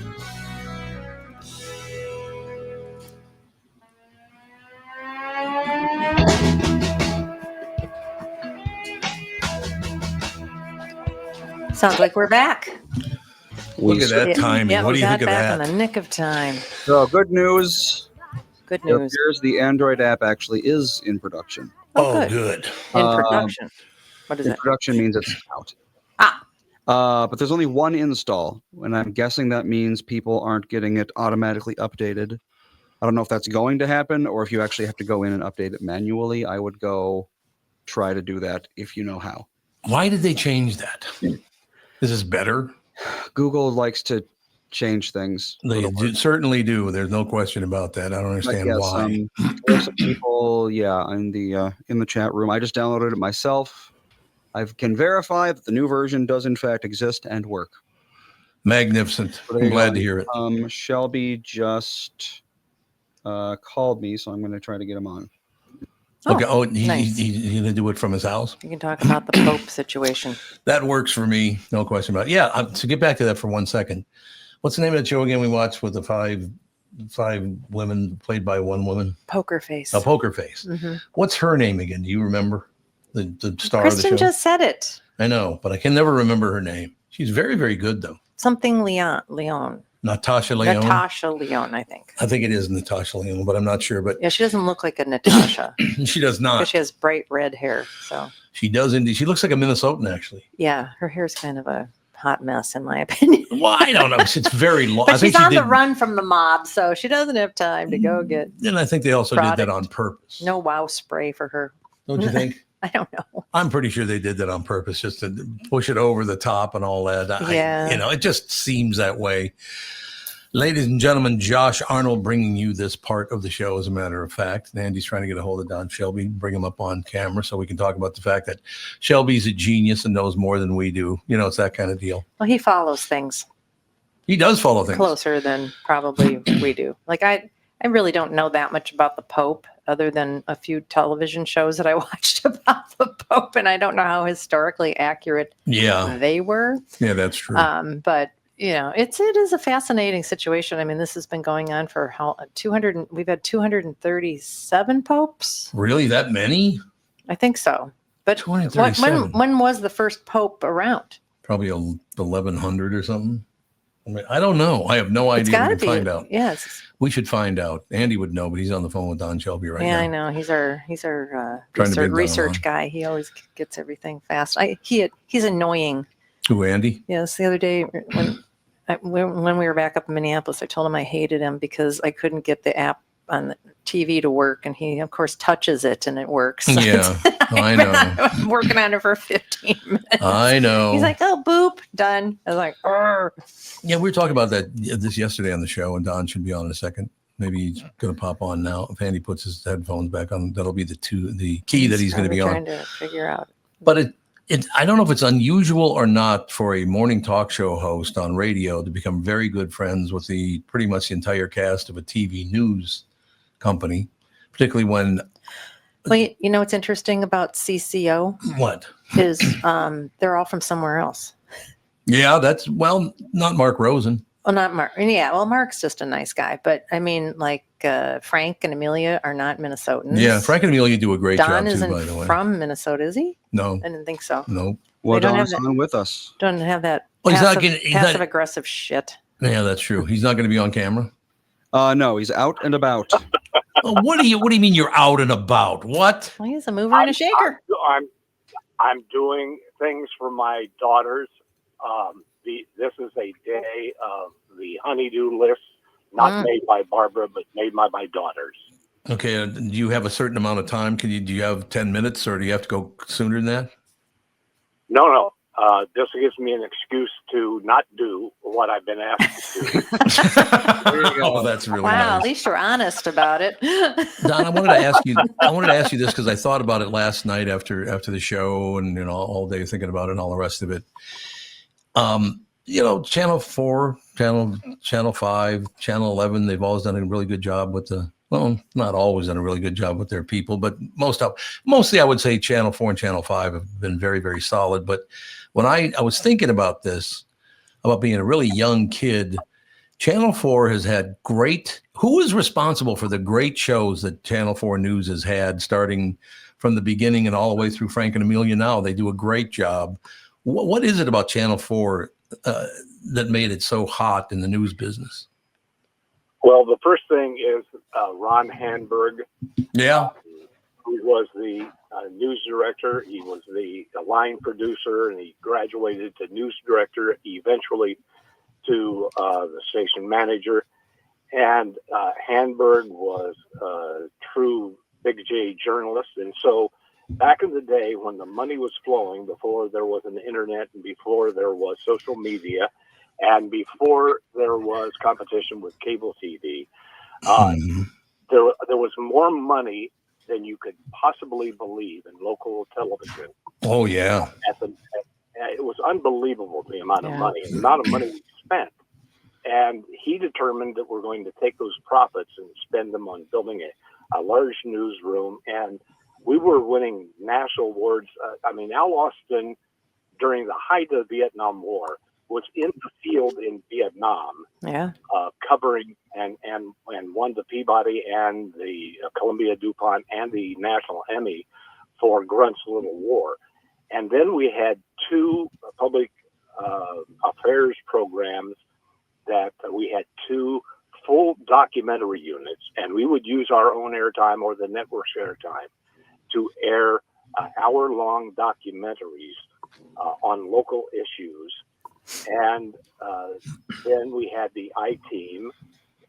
sounds like we're back. Look at that Yeah, timing. yeah, What do we you got think of back that? in the nick of time. So good news. Good It news. appears the Android app actually is in production. Oh, Oh, good. good. In production. What is In it? production means it's out. But there's only one install, and I'm guessing that means people aren't getting it automatically updated. I don't know if that's going to happen or if you actually have to go in and update it manually. I would go try to do that if you know how. Why did they change that? Is this better? Google likes to change things. for They the worse. certainly do. There's no question about that. I don't But understand yes, why. there's some people, in the chat room. I just downloaded it myself. I can verify that the new version does in fact exist and work. Magnificent. So there I'm you glad go. to hear it. Shelby just called me, so I'm going to try to get him on. Okay. Oh, nice. he's going to do it from his house? You can talk about the Pope situation. That works for me. No question about it. Yeah. To get back to that for 1 second. What's the name of that show again we watched with the five women played by one woman? Poker Face. A Poker Face. Mm-hmm. What's her name again? Do you remember? The star Kristen of the show? just said it. I know, but I can never remember her name. She's very, very good, though. Something Leon. Natasha Lyonne. Natasha Lyonne, I think. I think it is Natasha Lyonne, but I'm not sure. But Yeah, she doesn't look like a Natasha. she does not. Because she has bright red hair. So She does indeed. She looks like a Minnesotan, actually. yeah, her hair's kind of a hot mess, in my opinion. Well, I don't know. It's very long. But she's on the run from the mob, so she doesn't have time to go get. And I think they also did that product. on purpose. No wow spray for her. Don't you think? I don't know. I'm pretty sure they did that on purpose, just to push it over the top and all that. Yeah. It just seems that way. Ladies and gentlemen, Josh Arnold bringing you this part of the show, as a matter of fact. And Andy's trying to get a hold of Don Shelby, bring him up on camera so we can talk about the fact that Shelby's a genius and knows more than we do. It's that kind of deal. Well, he follows things He does follow things. closer than probably we do. Like I really don't know that much about the Pope, other than a few television shows that I watched about the Pope, and I don't know how historically accurate they were. Yeah, that's true. But it is a fascinating situation. I mean, this has been going on for we've had 237 popes. Really, that many? I think so. But 237. when was the first pope around? Probably 1100 or something. I mean, I don't know. I have no It's idea. got We to can be. find out. Yes. We should find out. Andy would know, but he's on the phone with Don Shelby right Yeah, now. I know. He's our Trying to bring Don research on. guy. He always gets everything fast. He's annoying. Who, Andy? Yes. The other day when we were back up in Minneapolis, I told him I hated him because I couldn't get the app on the TV to work, and he of course touches it and it works. Yeah, I know. I'm working on it for 15 minutes. I know. He's like, oh, boop, done. I was like, "Arr." Yeah, we were talking about this yesterday on the show, and Don should be on in a second. Maybe he's going to pop on now. If Andy puts his headphones back on, that'll be the key that he's going to be on. Trying to figure out. But I don't know if it's unusual or not for a morning talk show host on radio to become very good friends with pretty much the entire cast of a TV news company, particularly when. Well, what's interesting about CCO? What? Is they're all from somewhere else. Yeah, not Mark Rosen. Well, not Mark. Yeah, well, Mark's just a nice guy, but I mean, like Frank and Amelia are not Minnesotans. Yeah, Frank and Amelia do a great Don job isn't too, by the way. from Minnesota, is he? No, I didn't think so. no. Well, don't Don's have on with us. Don't have that Well, passive aggressive shit. Yeah, that's true. He's not going to be on camera. No, he's out and about. What do you mean you're out and about? What? Well, he's a mover and a shaker. I'm doing things for my daughters. This is a day of the honeydew list, not made by Barbara, but made by my daughters. Okay. Do you have a certain amount of time? Do you have 10 minutes, or do you have to go sooner than that? No. This gives me an excuse to not do what I've been asked to do. Oh, that's really Wow, nice. at least you're honest about it. Don, I wanted to ask you this because I thought about it last night after the show, and all day thinking about it and all the rest of it. Channel 4, Channel 5, Channel 11, they've always done a really good job with not always done a really good job with their people, but mostly I would say Channel 4 and Channel 5 have been very, very solid. But when I was thinking about this, about being a really young kid, Channel 4 has had who is responsible for the great shows that Channel 4 News has had, starting from the beginning and all the way through Frank and Amelia now? They do a great job. What is it about Channel 4 that made it so hot in the news business? Well, the first thing is Ron Hanberg. Yeah. He was the news director. He was the line producer, and he graduated to news director, eventually to the station manager. And Hanberg was a true Big J journalist. And so back in the day when the money was flowing, before there was an internet and before there was social media and before there was competition with cable TV, there was more money than you could possibly believe in local television. Oh, yeah. It was unbelievable, the amount of money, and the amount of money we spent. And he determined that we're going to take those profits and spend them on building a large newsroom. And we were winning national awards. Al Austin, during the height of the Vietnam War, was in the field in Vietnam, covering and won the Peabody and the Columbia DuPont and the National Emmy for Grunt's Little War. And then we had two public affairs programs that we had two full documentary units, and we would use our own airtime or the network's airtime to air hour-long documentaries on local issues. And then we had the I-Team,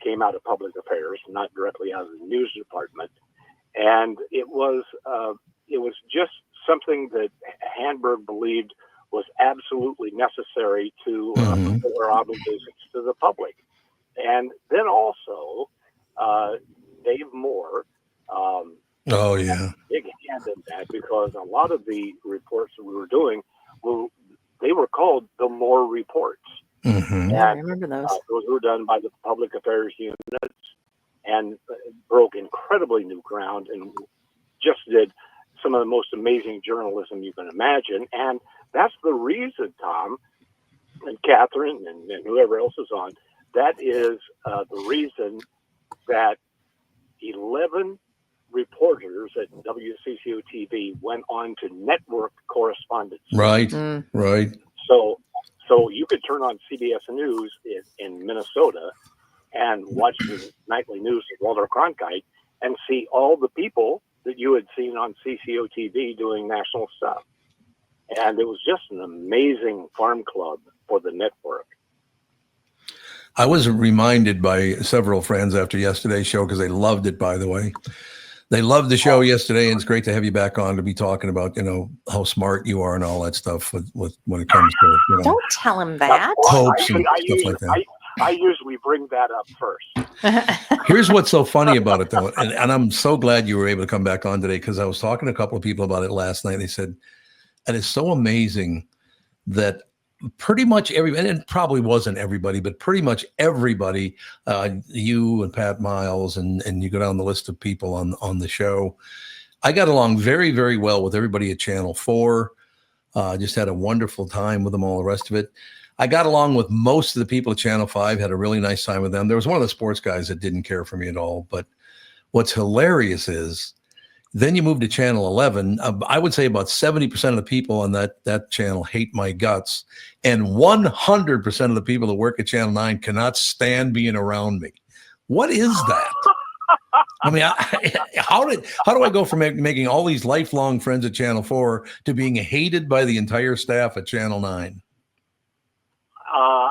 came out of public affairs, not directly out of the news department. And it was just something that Hanberg believed was absolutely necessary to fulfill our obligations to the public. And then also, Dave Moore, big hand in that, because a lot of the reports that we were doing, they were called the Moore Reports. Mm-hmm. Yeah, I remember those. Those were done by the public affairs units and broke incredibly new ground and just did some of the most amazing journalism you can imagine. And that's the reason, Tom and Catherine and whoever else is on, that is the reason that 11 reporters at WCCO TV went on to network correspondence. Right. So you could turn on CBS News in Minnesota and watch the nightly news of Walter Cronkite and see all the people that you had seen on CCO TV doing national stuff. And it was just an amazing farm club for the network. I was reminded by several friends after yesterday's show, because they loved it, by the way. They loved the show yesterday, and it's great to have you back on to be talking about, how smart you are and all that stuff with when it comes to, Don't tell him that. hopes and stuff like that. I usually bring that up first. Here's what's so funny about it, though, and I'm so glad you were able to come back on today, because I was talking to a couple of people about it last night. They said, and it's so amazing that pretty much everybody, and it probably wasn't everybody, but pretty much everybody, you and Pat Miles, and you go down the list of people on the show. I got along very, very well with everybody at Channel 4. Just had a wonderful time with them, all the rest of it. I got along with most of the people at Channel 5, had a really nice time with them. There was one of the sports guys that didn't care for me at all. But what's hilarious is then you move to Channel 11. I would say about 70% of the people on that channel hate my guts. And 100% of the people that work at Channel 9 cannot stand being around me. What is that? I mean, how do I go from making all these lifelong friends at Channel 4 to being hated by the entire staff at Channel 9?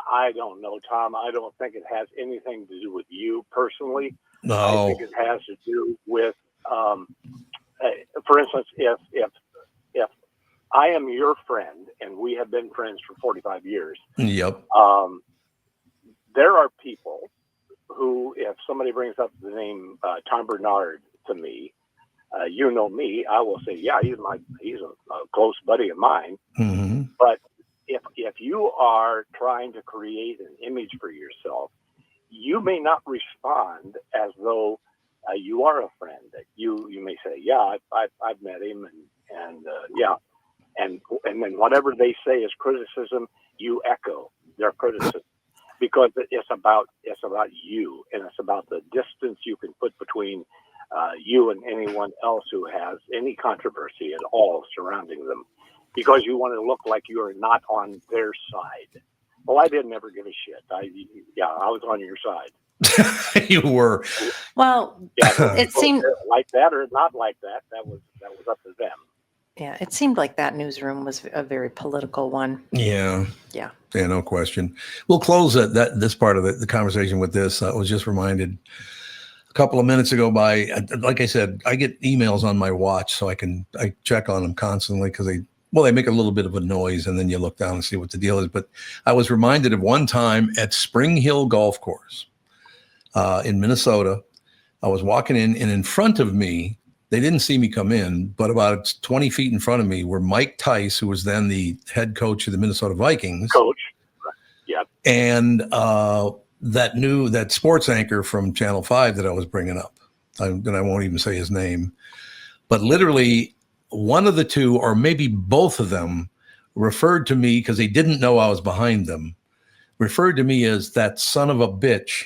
I don't know, Tom. I don't think it has anything to do with you personally. No. I think it has to do with, for instance, if I am your friend and we have been friends for 45 years, yep. There are people who, if somebody brings up the name Tom Bernard to me, you know me, I will say, yeah, he's a close buddy of mine. Mm-hmm. But if you are trying to create an image for yourself, you may not respond as though you are a friend. You may say, yeah, I've met him, and yeah, and then whatever they say is criticism, you echo their criticism, because it's about you, and it's about the distance you can put between you and anyone else who has any controversy at all surrounding them, because you want to look like you are not on their side. Well, I didn't ever give a shit. I was on your side. You were. Well, Yeah, it seemed like that or not like that. That was up to them. yeah, it seemed like that newsroom was a very political one. Yeah. Yeah. Yeah, no question. We'll close this part of the conversation with this. I was just reminded a couple of minutes ago like I said, I get emails on my watch, so I check on them constantly because they make a little bit of a noise, and then you look down and see what the deal is. But I was reminded of one time at Spring Hill Golf Course in Minnesota. I was walking in, and in front of me, they didn't see me come in, but about 20 feet in front of me were Mike Tice, who was then the head coach of the Minnesota Vikings. Coach. Yeah. And that sports anchor from Channel 5 that I was bringing up. I won't even say his name. But literally one of the two, or maybe both of them, referred to me, because they didn't know I was behind them, referred to me as that son of a bitch.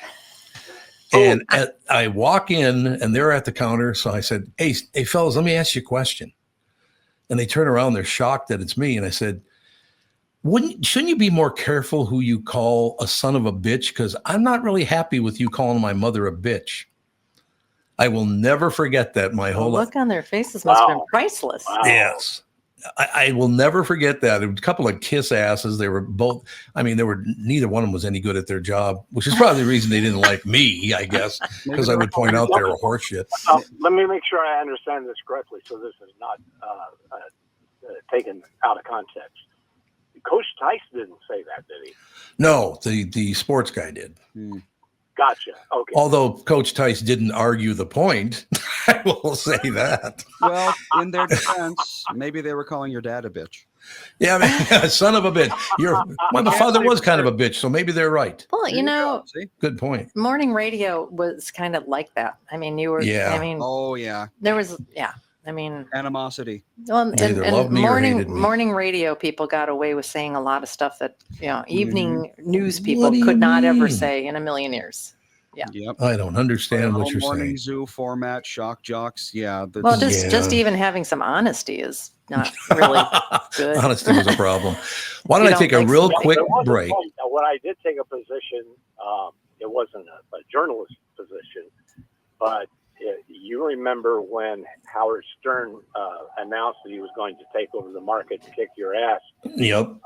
And I walk in, and they're at the counter. So I said, hey, fellas, let me ask you a question. And they turn around, they're shocked that it's me. And I said, shouldn't you be more careful who you call a son of a bitch? Because I'm not really happy with you calling my mother a bitch. I will never forget that my whole life. Look on their faces must have been priceless. Wow. Yes. I will never forget that. It was a couple of kiss asses. They were both, neither one of them was any good at their job, which is probably the reason they didn't like me, I guess, because I would point out they were horseshit. Let me make sure I understand this correctly, so this is not taken out of context. Coach Tice didn't say that, did he? No, the sports guy did. Gotcha. Okay. Although Coach Tice didn't argue the point, I will say that. Well, in their defense, maybe they were calling your dad a bitch. Yeah, son of a bitch. My father was kind of a bitch, so maybe they're right. Well, Good point. morning radio was kind of like that. I mean, Oh, yeah. there was, Animosity. Well, They either loved me or hated me. morning radio people got away with saying a lot of stuff that evening news What people do you could not ever mean? say in a million years. Yeah. Yep. I don't understand what you're Morning saying. zoo format, shock jocks. Yeah. Well, just even having some honesty is not really good. Honesty was a problem. Why don't You I take a don't real think so? quick There was a break? point when I did take a position, it wasn't a journalist position, but you remember when Howard Stern announced that he was going to take over the market and kick your ass. Yep.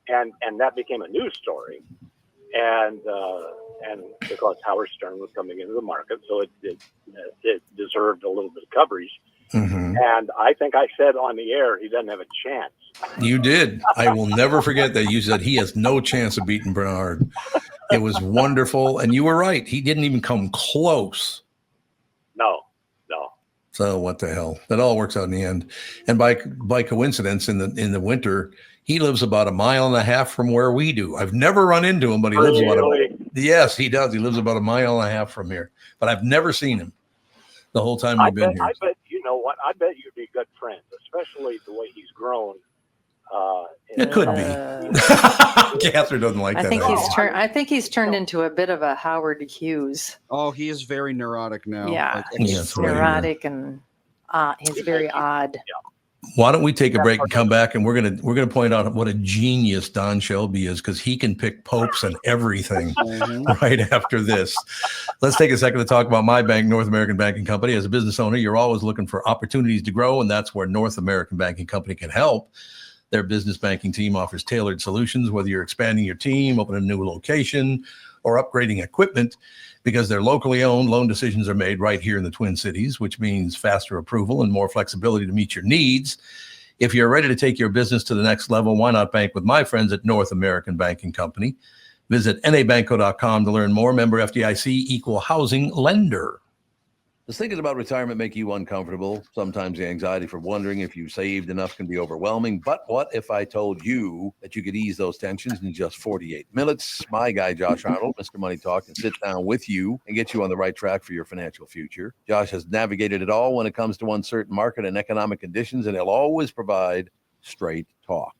And that became a news story. And because Howard Stern was coming into the market, so it deserved a little bit of coverage. Mm-hmm. And I think I said on the air, he doesn't have a chance. You did. I will never forget that. You said he has no chance of beating Bernard. It was wonderful. And you were right. He didn't even come close. No. So what the hell? That all works out in the end. And by coincidence, in the winter, he lives about 1.5 miles from where we do. I've never run into him, but he lives yes, he does. He lives about 1.5 miles from here. But I've never seen him the whole time we've been here. I bet, you know what? I bet you'd be good friends, especially the way he's grown. It could be. Catherine doesn't like that. I think he's turned into a bit of a Howard Hughes. Oh, he is very neurotic now. Yeah, Yes, right neurotic and he's very odd. Why don't we take a break and come back, and we're gonna point out what a genius Don Shelby is, because he can pick popes and everything right after this. Let's take a second to talk about my bank, North American Banking Company. As a business owner, you're always looking for opportunities to grow, and that's where North American Banking Company can help. Their business banking team offers tailored solutions, whether you're expanding your team, opening a new location, or upgrading equipment. Because they're locally owned, loan decisions are made right here in the Twin Cities, which means faster approval and more flexibility to meet your needs. If you're ready to take your business to the next level, why not bank with my friends at North American Banking Company? Visit nabanco.com to learn more. Member FDIC, equal housing lender. Does thinking about retirement make you uncomfortable? Sometimes the anxiety for wondering if you've saved enough can be overwhelming. But what if I told you that you could ease those tensions in just 48 minutes? My guy, Josh Arnold, Mr. Money Talk, can sit down with you and get you on the right track for your financial future. Josh has navigated it all when it comes to uncertain market and economic conditions, and he'll always provide straight talk.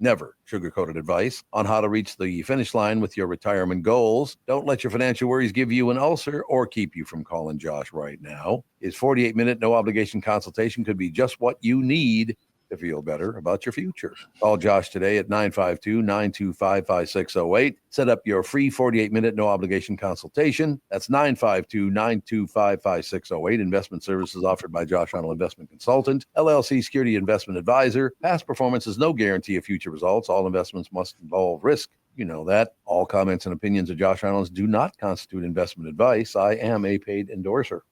Never sugar-coated advice on how to reach the finish line with your retirement goals. Don't let your financial worries give you an ulcer or keep you from calling Josh right now. His 48-minute no-obligation consultation could be just what you need. to feel better about your future. Call Josh today at 952-925-5608. Set up your free 48-minute no-obligation consultation. That's 952-925-5608. Investment services offered by Josh Arnold Investment Consultant, LLC Security Investment Advisor. Past performance is no guarantee of future results. All investments must involve risk. You know that. All comments and opinions of Josh Arnold's do not constitute investment advice. I am a paid endorser.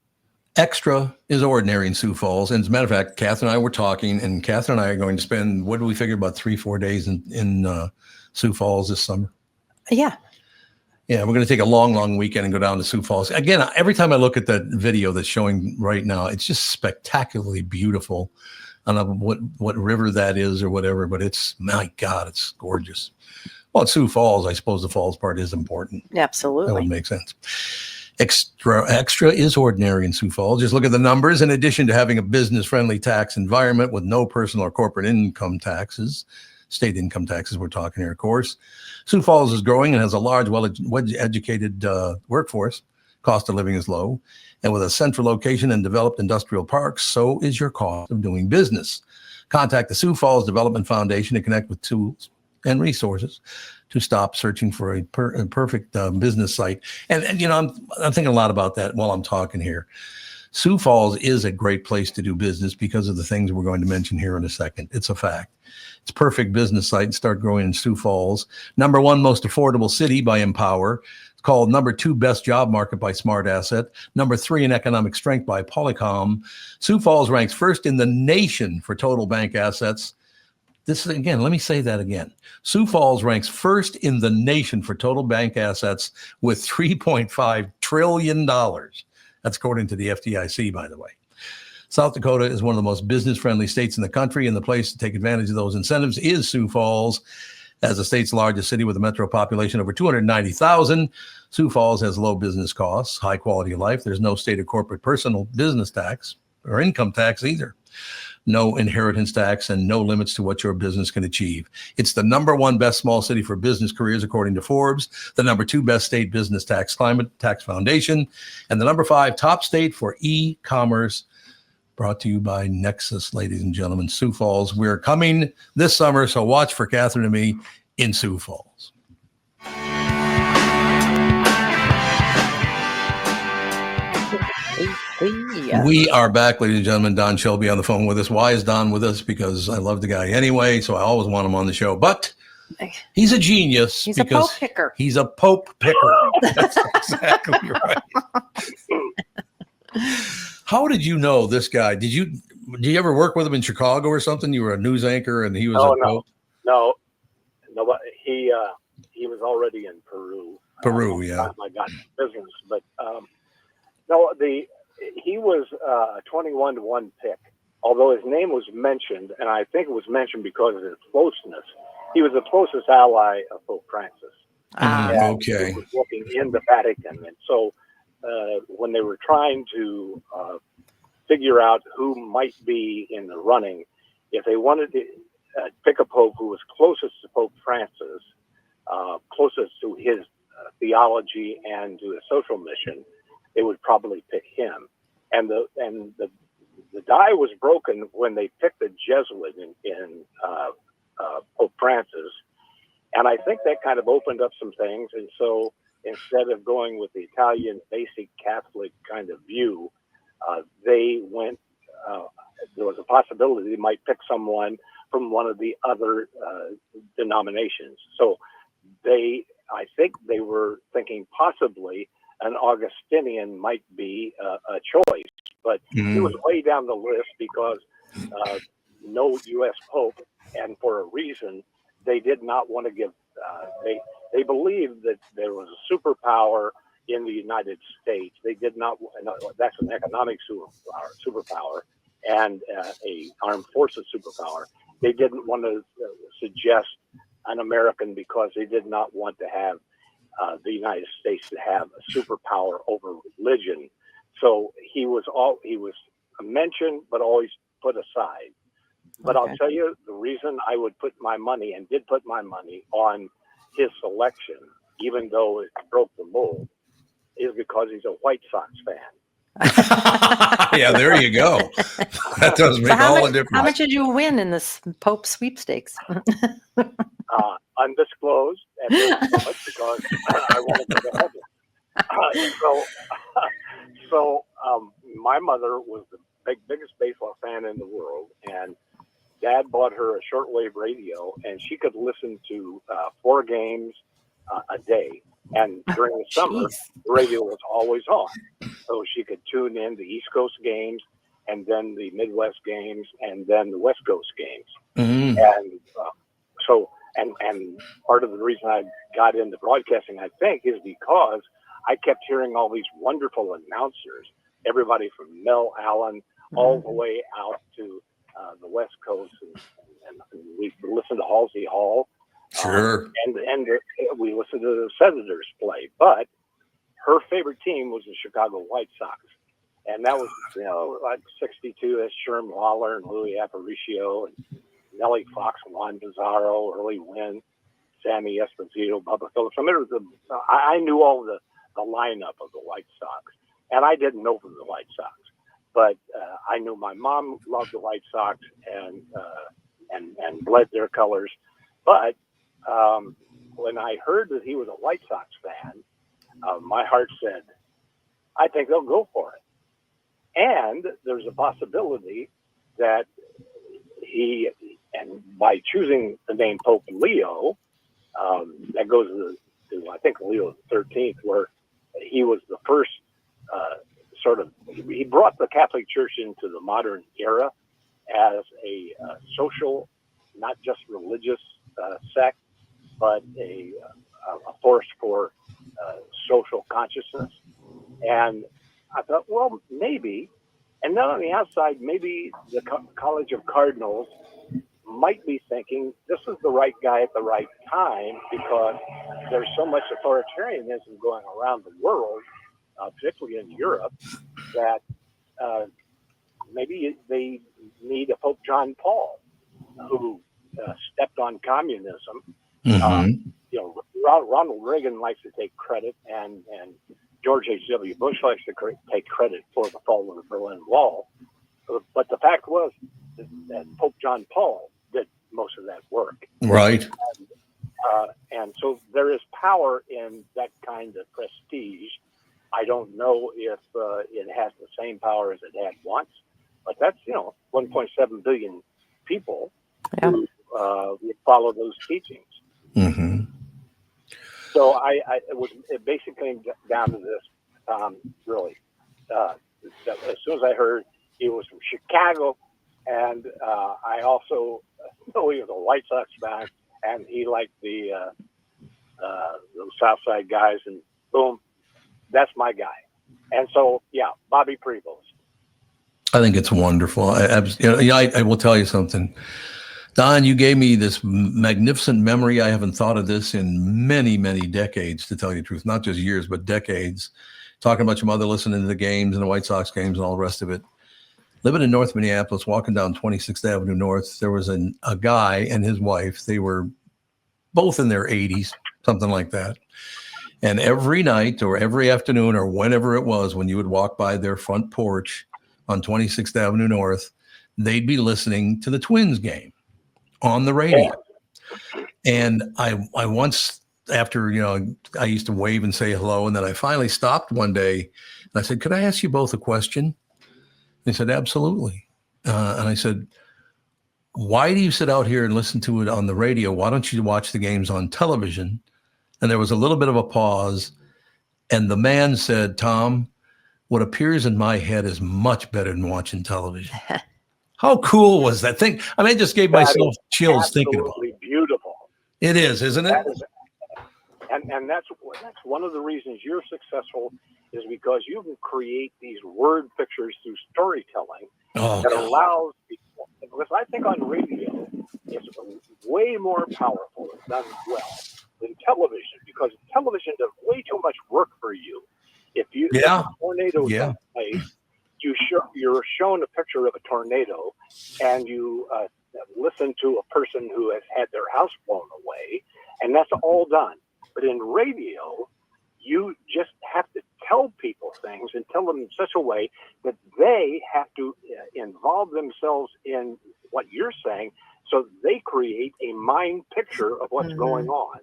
Extra is ordinary in Sioux Falls. And as a matter of fact, Catherine and I were talking, and Catherine and I are going to spend, what do we figure, about 3-4 days in Sioux Falls this summer? Yeah. Yeah, we're going to take a long weekend and go down to Sioux Falls. Again, every time I look at that video that's showing right now, it's just spectacularly beautiful. I don't know what river that is or whatever, but it's, my God, it's gorgeous. Well, at Sioux Falls, I suppose the falls part is important. Absolutely. That would make sense. Extra is ordinary in Sioux Falls. Just look at the numbers. In addition to having a business-friendly tax environment with no personal or corporate income taxes, state income taxes we're talking here, of course, Sioux Falls is growing and has a large, well-educated workforce. Cost of living is low. And with a central location and developed industrial parks, so is your cost of doing business. Contact the Sioux Falls Development Foundation to connect with tools and resources to stop searching for a perfect business site. And you know, I'm thinking a lot about that while I'm talking here. Sioux Falls is a great place to do business because of the things we're going to mention here in a second. It's a fact. It's a perfect business site. Start growing in Sioux Falls. Number 1 most affordable city by Empower. It's called number 2 best job market by Smart Asset. Number 3 in economic strength by Polycom. Sioux Falls ranks first in the nation for total bank assets. This is, again, let me say that again. Sioux Falls ranks first in the nation for total bank assets with $3.5 trillion. That's according to the FDIC, by the way. South Dakota is one of the most business-friendly states in the country, and the place to take advantage of those incentives is Sioux Falls. As the state's largest city with a metro population over 290,000, Sioux Falls has low business costs, high quality of life. There's no state or corporate personal business tax or income tax either. No inheritance tax, and no limits to what your business can achieve. It's the number 1 best small city for business careers, according to Forbes, the number 2 best state business tax climate tax foundation, and the number 5 top state for e-commerce, brought to you by Nexus, ladies and gentlemen. Sioux Falls. We're coming this summer, so watch for Catherine and me in Sioux Falls. Yeah. We are back, ladies and gentlemen. Don Shelby on the phone with us. Why is Don with us? Because I love the guy anyway, so I always want him on the show. But he's a genius. He's a pope picker. He's a pope picker. That's exactly right. How did you know this guy? Did you ever work with him in Chicago or something? You were a news anchor and he was pope? No. He was already in Peru. Yeah. I got business, but no, he was a 21-1 pick. Although his name was mentioned, and I think it was mentioned because of his closeness. He was the closest ally of Pope Francis. Okay. He was working in the Vatican, and so when they were trying to figure out who might be in the running, if they wanted to pick a pope who was closest to Pope Francis, closest to his theology and to his social mission, they would probably pick him. And the die was broken when they picked a Jesuit in Pope Francis, and I think that kind of opened up some things. And so instead of going with the Italian basic Catholic kind of view, they went. There was a possibility they might pick someone from one of the other denominations. So I think they were thinking possibly an Augustinian might be a choice, but it was way down the list because no U.S. Pope, and for a reason, they did not want to give. They believed that there was a superpower in the United States. They did not. That's an economic superpower and a armed forces superpower. They didn't want to suggest an American because they did not want to have the United States to have a superpower over religion. So he was mentioned, but always put aside. But I'll tell you the reason I would put my money and did put my money on his selection, even though it broke the mold, is because he's a White Sox fan. Yeah, there you go. That does make all the difference. How much did you win in this Pope sweepstakes? Undisclosed at this moment because I want to go to heaven. So my mother was the biggest baseball fan in the world, and Dad bought her a shortwave radio, and she could listen to 4 games a day. And during the summer, the radio was always on, so she could tune in the East Coast games, and then the Midwest games, and then the West Coast games. Mm-hmm. And and part of the reason I got into broadcasting, I think, is because I kept hearing all these wonderful announcers, everybody from Mel Allen all the way out to the West Coast, and we listened to Halsey Hall. Sure. And we listened to the Senators play, but her favorite team was the Chicago White Sox. And that was, like 62 as Sherm Lawler and Louis Aparicio and Nellie Fox, Juan Pizarro, Early Wynn, Sammy Esposito, Bubba Phillips. I mean, I knew all the lineup of the White Sox, and I didn't know from the White Sox, but I knew my mom loved the White Sox and bled their colors. But when I heard that he was a White Sox fan, my heart said, I think they'll go for it. And there's a possibility that he, and by choosing the name Pope Leo, that goes to I think Leo the 13th, where he was the first he brought the Catholic Church into the modern era as a social, not just religious sect, but a force for social consciousness. And I thought, well, maybe, and then on the outside, maybe the College of Cardinals might be thinking this is the right guy at the right time, because there's so much authoritarianism going around the world, particularly in Europe, that maybe they need a Pope John Paul who stepped on communism. Mm-hmm. Ronald Reagan likes to take credit, and George H.W. Bush likes to take credit for the fall of the Berlin Wall. But the fact was that Pope John Paul did most of that work. Right. And so there is power in that kind of prestige. I don't know if it has the same power as it had once, but that's, 1.7 billion people who follow those teachings. Mm-hmm. So it basically came down to this, really. As soon as I heard he was from Chicago, and I also know he was a White Sox fan, and he liked the South Side guys, and boom, that's my guy. And so, Bobby Prevost. I think it's wonderful. I will tell you something. Don, you gave me this magnificent memory. I haven't thought of this in many, many decades, to tell you the truth. Not just years, but decades. Talking about your mother listening to the games and the White Sox games and all the rest of it. Living in North Minneapolis, walking down 26th Avenue North, there was a guy and his wife. They were both in their 80s, something like that. And every night or every afternoon or whenever it was, when you would walk by their front porch on 26th Avenue North, they'd be listening to the Twins game on the radio. And I once, after, I used to wave and say hello, and then I finally stopped one day and I said, could I ask you both a question? They said, absolutely. And I said, why do you sit out here and listen to it on the radio? Why don't you watch the games on television? And there was a little bit of a pause. And the man said, Tom, what appears in my head is much better than watching television. How cool was that thing? I mean, I just gave myself chills thinking about it. Beautiful. It is, isn't it? And that's one of the reasons you're successful, is because you can create these word pictures through storytelling that allows people. Because I think on radio, it's way more powerful and done well than television, because television does way too much work for you. If a tornado is in place, you're shown a picture of a tornado, and you listen to a person who has had their house blown away, and that's all done. But in radio, you just have to tell people things and tell them in such a way that they have to involve themselves in what you're saying, so they create a mind picture of what's going on,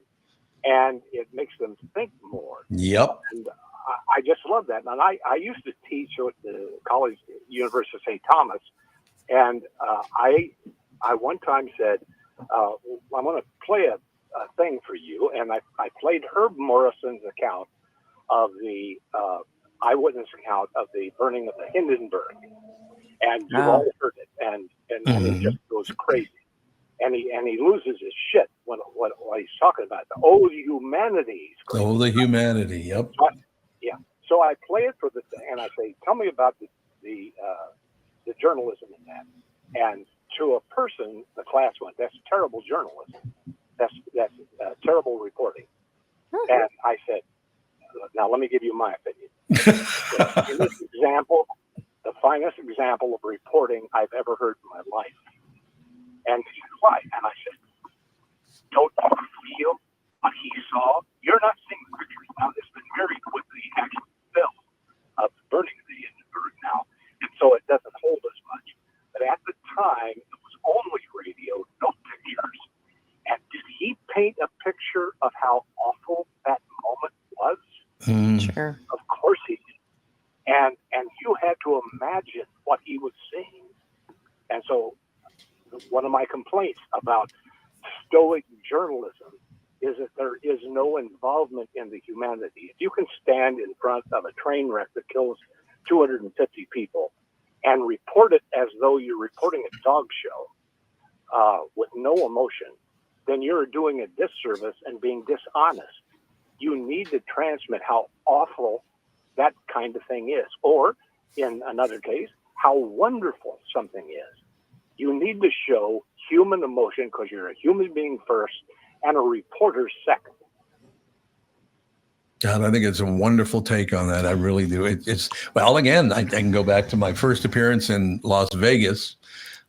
and it makes them think more. Yep. And I just love that. And I used to teach at the college, University of St. Thomas, and I one time said, I'm going to play a thing for you, and I played Herb Morrison's account of the eyewitness account of the burning of the Hindenburg, and you've all heard it, and it just goes crazy, and he loses his shit when what he's talking about. The humanities. Oh, the humanity. Yep. So I play it for the thing, and I say, tell me about the journalism in that. And to a person, the class went, that's terrible journalism. That's terrible reporting. And I said, now let me give you my opinion. In this example, the finest example of reporting I've ever heard in my life. And he said, why? And I said, don't you feel what he saw? You're not seeing the pictures now. It's been married with the actual film of burning the Hindenburg now. And so it doesn't hold as much. But at the time, it was only radio, no pictures. And did he paint a picture of how awful that moment was? Sure. Of course he did. And you had to imagine what he was seeing. And so one of my complaints about stoic journalism is that there is no involvement in the humanity. If you can stand in front of a train wreck that kills 250 people and report it as though you're reporting a dog show with no emotion, then you're doing a disservice and being dishonest. You need to transmit how awful that kind of thing is, or in another case, how wonderful something is. You need to show human emotion because you're a human being first and a reporter second. God, I think it's a wonderful take on that. I really do. It's well, again, I can go back to my first appearance in Las Vegas,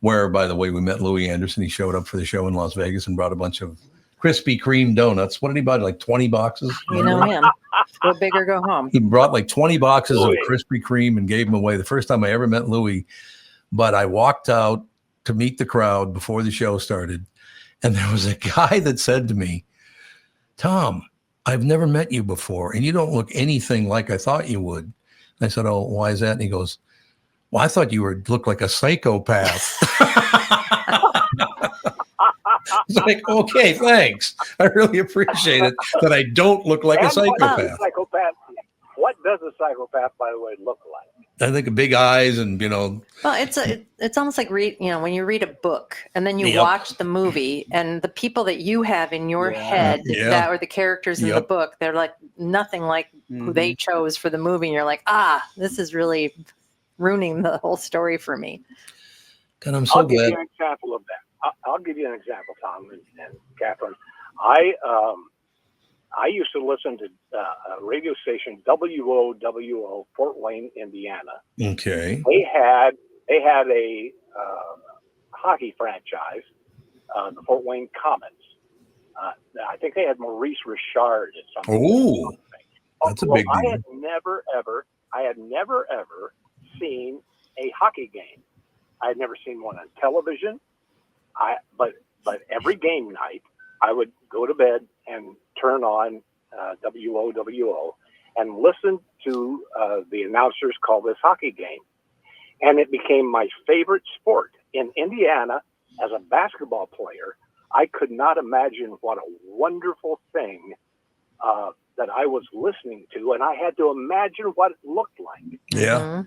where, by the way, we met Louis Anderson. He showed up for the show in Las Vegas and brought a bunch of Krispy Kreme donuts. What did he buy? Like 20 boxes? You know him. Go big or go home. He brought like 20 boxes of Krispy Kreme and gave them away. The first time I ever met Louis. But I walked out to meet the crowd before the show started. And there was a guy that said to me, Tom, I've never met you before, and you don't look anything like I thought you would. And I said, oh, why is that? And he goes, well, I thought you looked like a psychopath. It's like, okay, thanks. I really appreciate it that I don't look like a psychopath. What does a psychopath, by the way, look like? I think big eyes and, Well, it's almost like when you read a book and then you watch the movie, and the people that you have in your head that are the characters in the book, they're like nothing like who they chose for the movie. And you're like, this is really ruining the whole story for me. God, I'm so glad. I'll give you an example of that. I'll give you an example, Tom and Catherine. I used to listen to a radio station, WOWO, Fort Wayne, Indiana. Okay. They had a hockey franchise, the Fort Wayne Comets. I think they had Maurice Richard at some point. Oh, that's a big deal. I had never ever seen a hockey game. I had never seen one on television. But every game night, I would go to bed and turn on WOWO and listen to the announcers call this hockey game. And it became my favorite sport. In Indiana, as a basketball player, I could not imagine what a wonderful thing that I was listening to, and I had to imagine what it looked like. Yeah.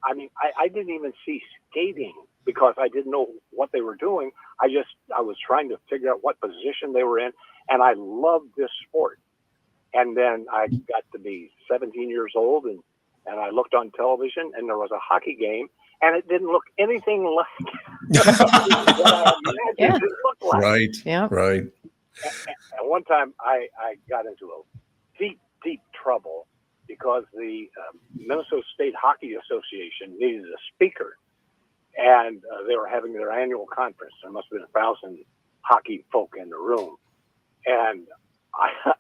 I didn't even see skating because I didn't know what they were doing. I was trying to figure out what position they were in, and I loved this sport. And then I got to be 17 years old, and I looked on television, and there was a hockey game, and it didn't look anything like what I imagined it looked like. Right. Yeah. Right. And one time I got into a deep trouble because the Minnesota State Hockey Association needed a speaker, and they were having their annual conference. There must have been 1,000 hockey folk in the room. And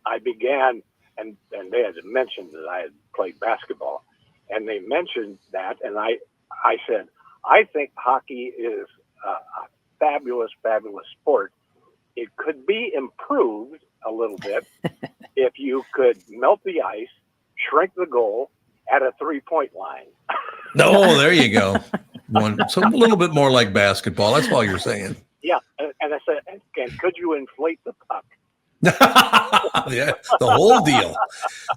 I began, and they had mentioned that I had played basketball, and they mentioned that, and I said, I think hockey is a fabulous, fabulous sport. It could be improved a little bit if you could melt the ice, shrink the goal at a 3-point line. Oh, there you go. So a little bit more like basketball. That's all you're saying. Yeah, and I said, and could you inflate the puck? Yeah, the whole deal.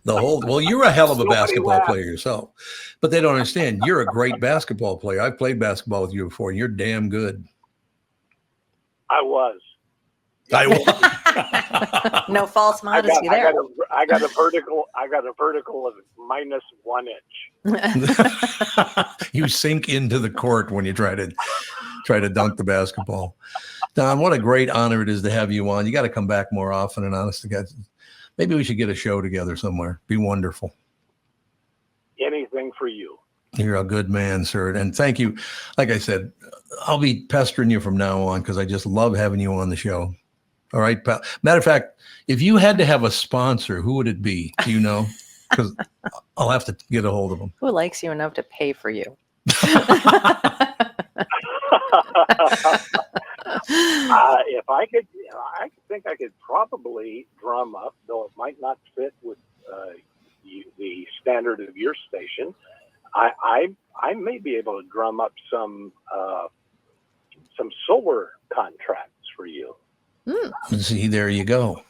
Well, you're a hell of a basketball player yourself, but they don't understand. You're a great basketball player. I've played basketball with you before, and you're damn good. I was. No false modesty there. I got a vertical of -1 inch. You sink into the court when you try to dunk the basketball. Don, what a great honor it is to have you on. You got to come back more often, and honest to God, maybe we should get a show together somewhere. Be wonderful. Anything for you. You're a good man, sir. And thank you. Like I said, I'll be pestering you from now on because I just love having you on the show. All right, pal. Matter of fact, if you had to have a sponsor, who would it be? Do you know? Because I'll have to get a hold of them. Who likes you enough to pay for you? If I could, I think I could probably drum up, though it might not fit with the standard of your station. I may be able to drum up some solar contracts for you. See, there you go.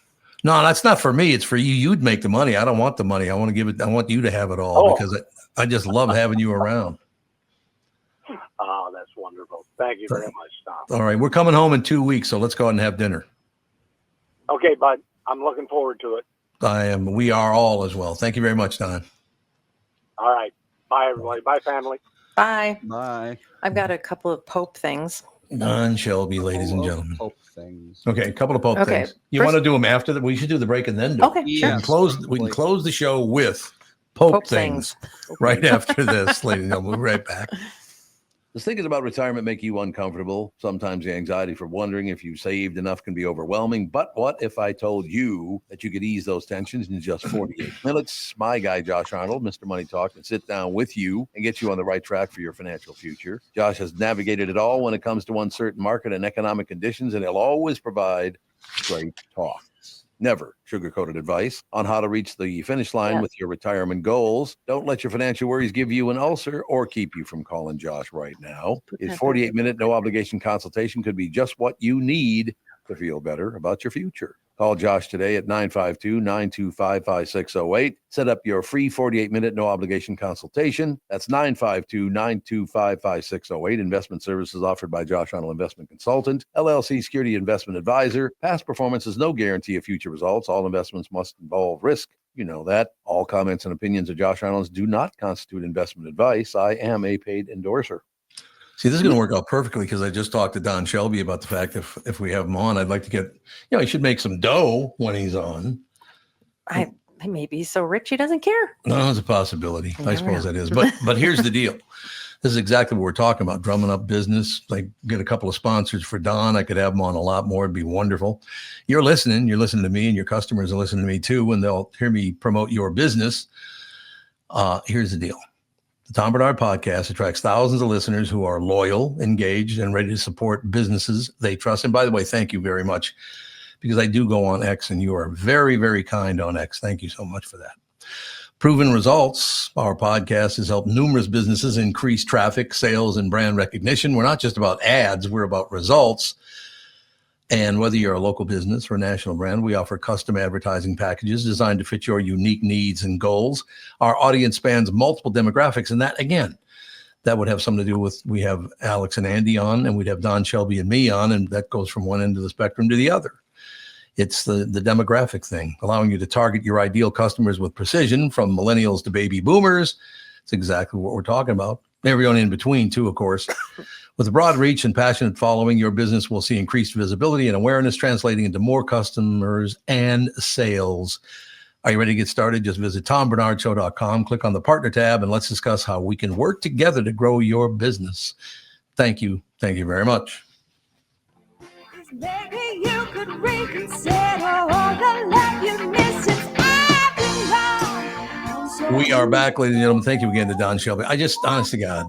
No, that's not for me. It's for you. You'd make the money. I don't want the money. I want to give it. I want you to have it all because I just love having you around. Oh, that's wonderful. Thank you very much, Tom. All right. We're coming home in 2 weeks, so let's go out and have dinner. Okay, bud. I'm looking forward to it. I am. We are all as well. Thank you very much, Don. All right. Bye, everybody. Bye, family. Bye. Bye. I've got a couple of Pope things. Don Shelby, ladies and gentlemen. Pope things. Okay, a couple of Pope things. You want to do them after that? We should do the break and then do it. Okay, sure. We can close the show with Pope things right after this, ladies and gentlemen. We'll be right back. Does thinking about retirement make you uncomfortable? Sometimes the anxiety for wondering if you saved enough can be overwhelming. But what if I told you that you could ease those tensions in just 48 minutes? My guy, Josh Arnold, Mr. Money Talk, can sit down with you and get you on the right track for your financial future. Josh has navigated it all when it comes to uncertain market and economic conditions, and he'll always provide straight talk. Never sugar-coated advice on how to reach the finish line with your retirement goals. Don't let your financial worries give you an ulcer or keep you from calling Josh right now. His 48-minute no-obligation consultation could be just what you need to feel better about your future. Call Josh today at 952-925-5608. Set up your free 48-minute no-obligation consultation. That's 952-925-5608. Investment services offered by Josh Arnold Investment Consultant, LLC Security Investment Advisor. Past performance is no guarantee of future results. All investments must involve risk. You know that. All comments and opinions of Josh Arnold's do not constitute investment advice. I am a paid endorser. See, this is going to work out perfectly because I just talked to Don Shelby about the fact if we have him on, I'd like to get, he should make some dough when he's on. Maybe he's so rich he doesn't care. No, it's a possibility. I suppose that is. But here's the deal. This is exactly what we're talking about, drumming up business. Like get a couple of sponsors for Don. I could have him on a lot more. It'd be wonderful. You're listening to me, and your customers are listening to me too, and they'll hear me promote your business. Here's the deal. The Tom Bernard Podcast attracts thousands of listeners who are loyal, engaged, and ready to support businesses they trust. And by the way, thank you very much, because I do go on X, and you are very, very kind on X. Thank you so much for that. Proven results. Our podcast has helped numerous businesses increase traffic, sales, and brand recognition. We're not just about ads. We're about results. And whether you're a local business or a national brand, we offer custom advertising packages designed to fit your unique needs and goals. Our audience spans multiple demographics. And that, again, that would have something to do with, we have Alex and Andy on, and we'd have Don Shelby and me on, and that goes from one end of the spectrum to the other. It's the demographic thing, allowing you to target your ideal customers with precision, from millennials to baby boomers. It's exactly what we're talking about. Everyone in between, too, of course. With a broad reach and passionate following, your business will see increased visibility and awareness, translating into more customers and sales. Are you ready to get started? Just visit tombernardshow.com, click on the partner tab, and let's discuss how we can work together to grow your business. Thank you. Thank you very much. Maybe you could reconsider all the love you missed since I've been gone. We are back, ladies and gentlemen. Thank you again to Don Shelby. I just, honest to God,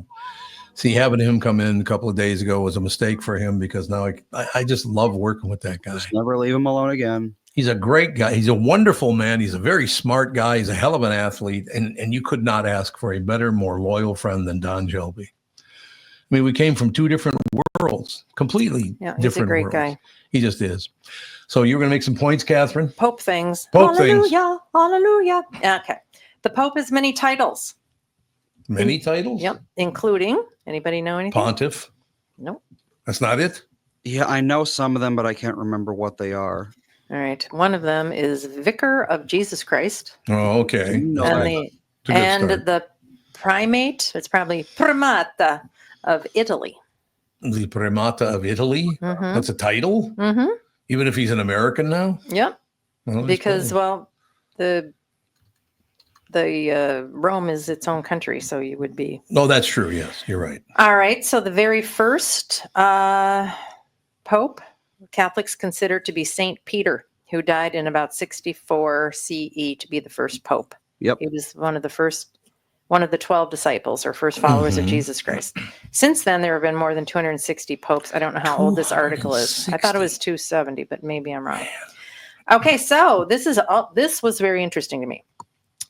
see, having him come in a couple of days ago was a mistake for him because now I just love working with that guy. Just never leave him alone again. He's a great guy. He's a wonderful man. He's a very smart guy. He's a hell of an athlete. And you could not ask for a better, more loyal friend than Don Shelby. I mean, we came from two different worlds, completely different he's a great worlds. guy. He just is. So you were going to make some points, Catherine? Pope things. Pope things. Hallelujah. Hallelujah. Okay. The Pope has many titles. Many titles? Yep. Including, anybody know anything? Pontiff? Nope. That's not it? Yeah, I know some of them, but I can't remember what they are. All right. One of them is Vicar of Jesus Christ. Oh, okay. No, And the primate, it's probably Primata of Italy. The Primata of Italy? Mhm. That's a title? Mm-hmm. Even if he's an American now? Yep. Well, Because, cool. well, the Rome is its own country, so you would be. No, that's true. Yes, you're right. All right. So the very first Pope, Catholics consider to be Saint Peter, who died in about 64 CE to be the first Pope. Yep. He was one of the 12 disciples or first followers of Jesus Christ. Since then, there have been more than 260 popes. I don't know how old this article is. I thought it was 270, but maybe I'm wrong. Okay, so this was very interesting to me.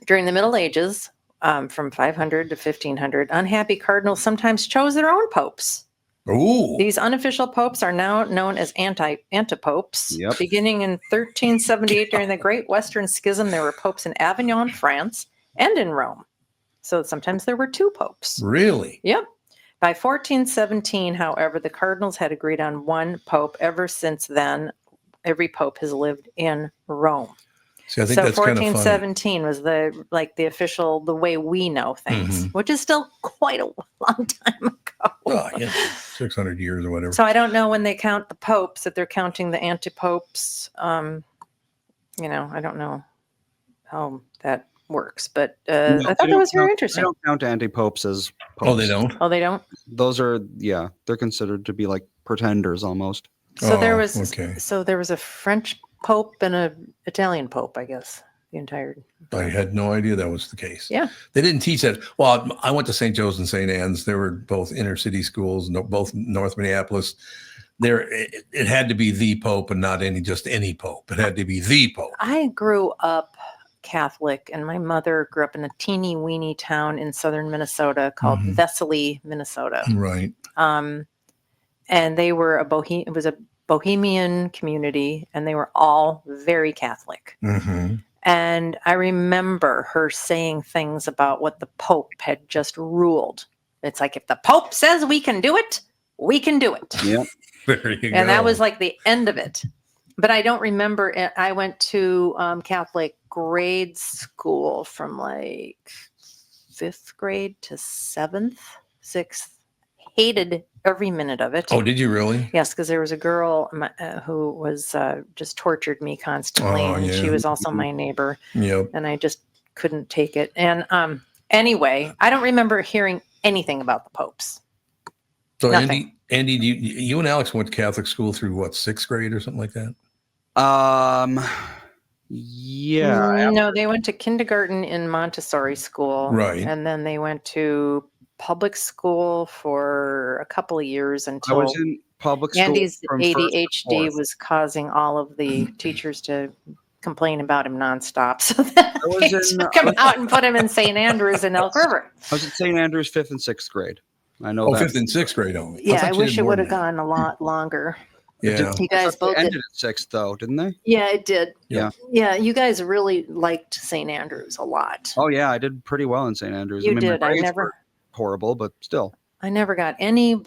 During the Middle Ages, from 500 to 1500, unhappy cardinals sometimes chose their own popes. Ooh. These unofficial popes are now known as antipopes. Yep. Beginning in 1378, during the Great Western Schism, there were popes in Avignon, France, and in Rome. So sometimes there were two popes. Really? Yep. By 1417, however, the cardinals had agreed on one pope. Ever since then, every pope has lived in Rome. See, I think So that's kind of funny. 1417 was the official, the way we know things, which is still quite a long time ago. Oh, yeah, 600 years or whatever. So I don't know when they count the popes, if they're counting the antipopes. I don't know how that works, but No, I thought that was very They interesting. don't count anti-popes as popes. Oh, they don't? Oh, they don't? Those are, they're considered to be like pretenders almost. So there Oh, was okay. so there was a French pope and an Italian pope, I guess. The entire. I had no idea that was the case. Yeah. They didn't teach that. Well, I went to St. Joe's and St. Anne's. They were both inner city schools, both North Minneapolis. It had to be the Pope and not just any Pope. It had to be the Pope. I grew up Catholic, and my mother grew up in a teeny weeny town in southern Minnesota called Vesely, Minnesota. Right. And they were it was a Bohemian community, and they were all very Catholic. Mm-hmm. And I remember her saying things about what the Pope had just ruled. It's like, if the Pope says we can do it, we can do it. Yep. There you go. And that was like the end of it. But I don't remember it. I went to Catholic grade school from like 5th grade to 7th, 6th. Hated every minute of it. Oh, did you really? Yes, because there was a girl who was just tortured me constantly. Oh, and yeah. she was also my neighbor. Yep. And I just couldn't take it. And anyway, I don't remember hearing anything about the popes. So Nothing. Andy, you and Alex went to Catholic school through what, 6th grade or something like that? Yeah. No, they went to kindergarten in Montessori school. Right. And then they went to public school for a couple of years I until was in public school. Andy's from first to ADHD fourth. was causing all of the teachers to complain about him nonstop. So then they took him out and put him in St. Andrews in Elk River. I was at St. Andrews 5th and 6th grade. I know Oh, that. 5th and 6th grade only. Yeah, thought I you wish did it more would have than that. gone a lot longer. Yeah. You guys both ended did. at 6th though, didn't they? Yeah, it did. Yeah. Yeah, you guys really liked St. Andrews a lot. Oh yeah, I did pretty well in St. Andrews. You my did. I grades never. were horrible, but still. I never got any,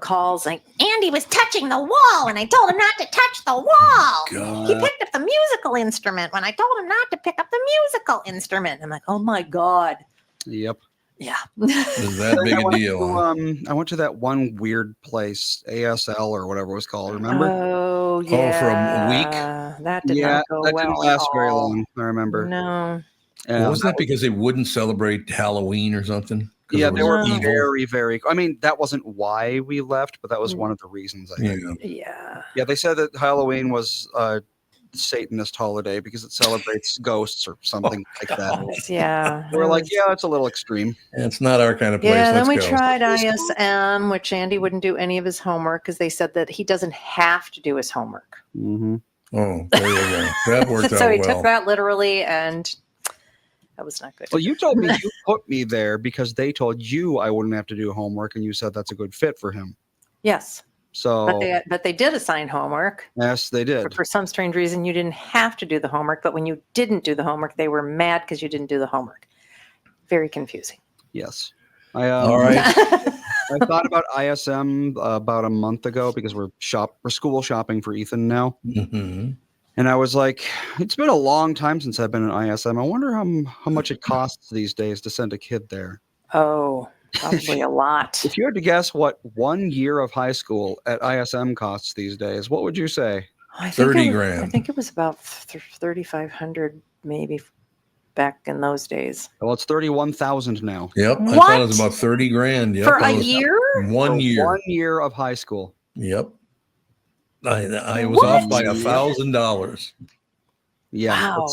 calls like, Andy was touching the wall and I told him not to touch the wall. God. He picked up the musical instrument when I told him not to pick up the musical instrument. I'm like, oh my God. Yep. Yeah. Is that big a deal? I went to that one weird place, ASL or whatever it was called. Remember? Oh, yeah. for a week? That did Yeah, not go that well. didn't at last very all. long. I remember. No. And Wasn't that because they wouldn't celebrate Halloween or something? 'Cause yeah, it they was were evil? very, very. I mean, that wasn't why we left, but that was one of the reasons. I think. Yeah. Yeah. Yeah, they said that Halloween was Satanist holiday because it celebrates ghosts or something like that. Yeah. We're it like, was- yeah, it's a little extreme. It's not our kind of place. Yeah, then Let's we go. tried ISM, which Andy wouldn't do any of his homework because they said that he doesn't have to do his homework. Mm-hmm. Oh, there you go. That worked So out he well. took that literally, and that was not good. Well, you told me you put me there because they told you I wouldn't have to do homework, and you said that's a good fit for him. Yes, So, but they did assign homework. yes, they did. For some strange reason, you didn't have to do the homework, but when you didn't do the homework, they were mad because you didn't do the homework. Very confusing. Yes. All right. I thought about ISM about a month ago because we're school shopping for Ethan now. Mm-hmm. And I was like, it's been a long time since I've been in ISM. I wonder how much it costs these days to send a kid there. Oh, probably a lot. If you had to guess what 1 year of high school at ISM costs these days, what would you say? I think 30 it was- grand. I think it was about 3,500 maybe back in those days. Well, it's 31,000 now. Yep. I What? thought it was about 30 grand. Yep. For that a was year? 1 year. 1 year of high school. Yep. I was off by $1,000. Yeah, Wow.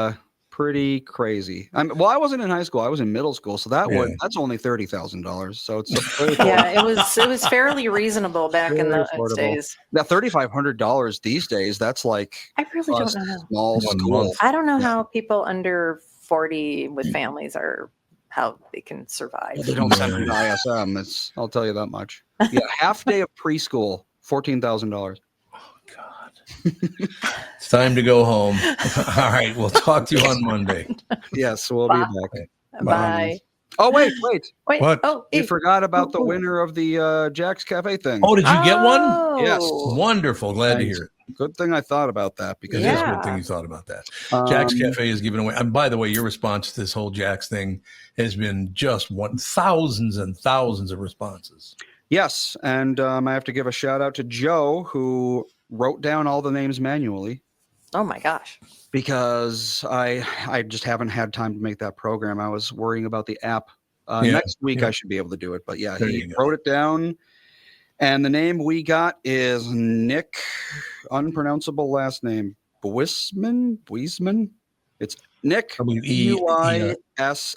it's pretty crazy. I wasn't in high school. I was in middle school, so that's only $30,000. So it's very Yeah, it was fairly reasonable back in Very those affordable. days. Now $3,500 these days. That's like I really a don't know how. small One school. month. I don't know how people under 40 with families are how they can survive. They don't send me to ISM. I'll tell you that much. Yeah, half day of preschool, $14,000. It's time to go home. All right. We'll talk to you on Monday. Yes, we'll be back. Bye. Oh wait. Wait. What? Oh, You hey. forgot about the winner of the Jack's Cafe thing. Oh, did you get one? Oh. Yes. Wonderful. Glad to hear it. Good thing I thought about that because It is a Yeah. good thing you thought about that. Jack's Cafe is giving away. And by the way, your response to this whole Jack's thing has been just thousands and thousands of responses. Yes, and I have to give a shout out to Joe who wrote down all the names manually Oh my gosh. because I just haven't had time to make that program. I was worrying about the app. Yeah, Next week yeah. I should be able to do it, but yeah, There he you go. wrote it down. And the name we got is Nick, unpronounceable last name, Buisman. It's Nick Uisman. That's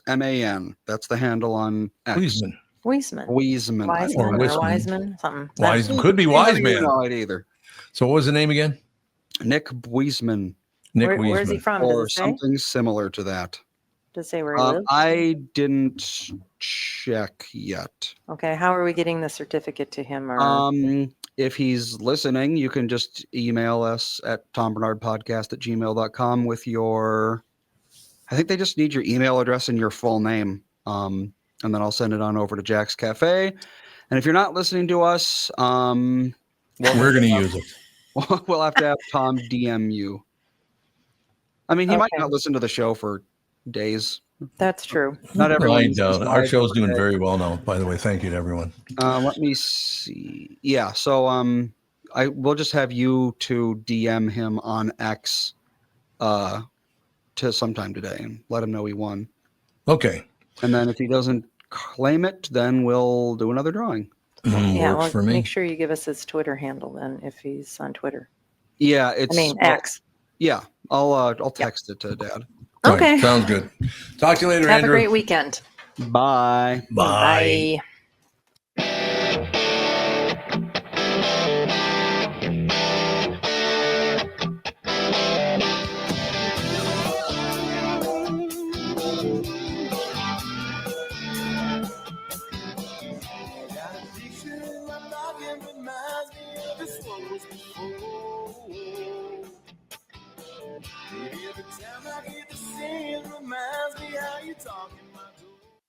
the handle on X. Wiesman. Wiesman. Wiesman. Wiseman Or or Wisman. Wiseman. Something. Wise, could be Wise I don't Man. know it either. So what was the name again? Nick Buisman Nick Where's he Wiesman. from? or Does it say? something similar to that. Does it say where he lives? I didn't check yet. Okay. How are we getting the certificate to him? Or If he's listening, you can just email us at tombernardpodcast@gmail.com with your, I think they just need your email address and your full name. And then I'll send it on over to Jack's Cafe. And if you're not listening to us, We're going to use it. we'll have to have Tom DM you. I mean, he might Okay. not listen to the show for days. that's true. Not everyone. I listens don't. Our live show's every doing day. very well now, by the way. Thank you to everyone. Let me see. Yeah, so I will just have you to DM him on X to sometime today and let him know he won. Okay. And then if he doesn't claim it, then we'll do another drawing. Yeah. Works Well, for me. make sure you give us his Twitter handle then if he's on Twitter. Yeah, it's X. Yeah, I'll text it to Dad. All right, Okay. sounds good. Talk to you later, Have Andrew. a great weekend. Bye. Bye. Bye. Every time I get to see it reminds me how you talking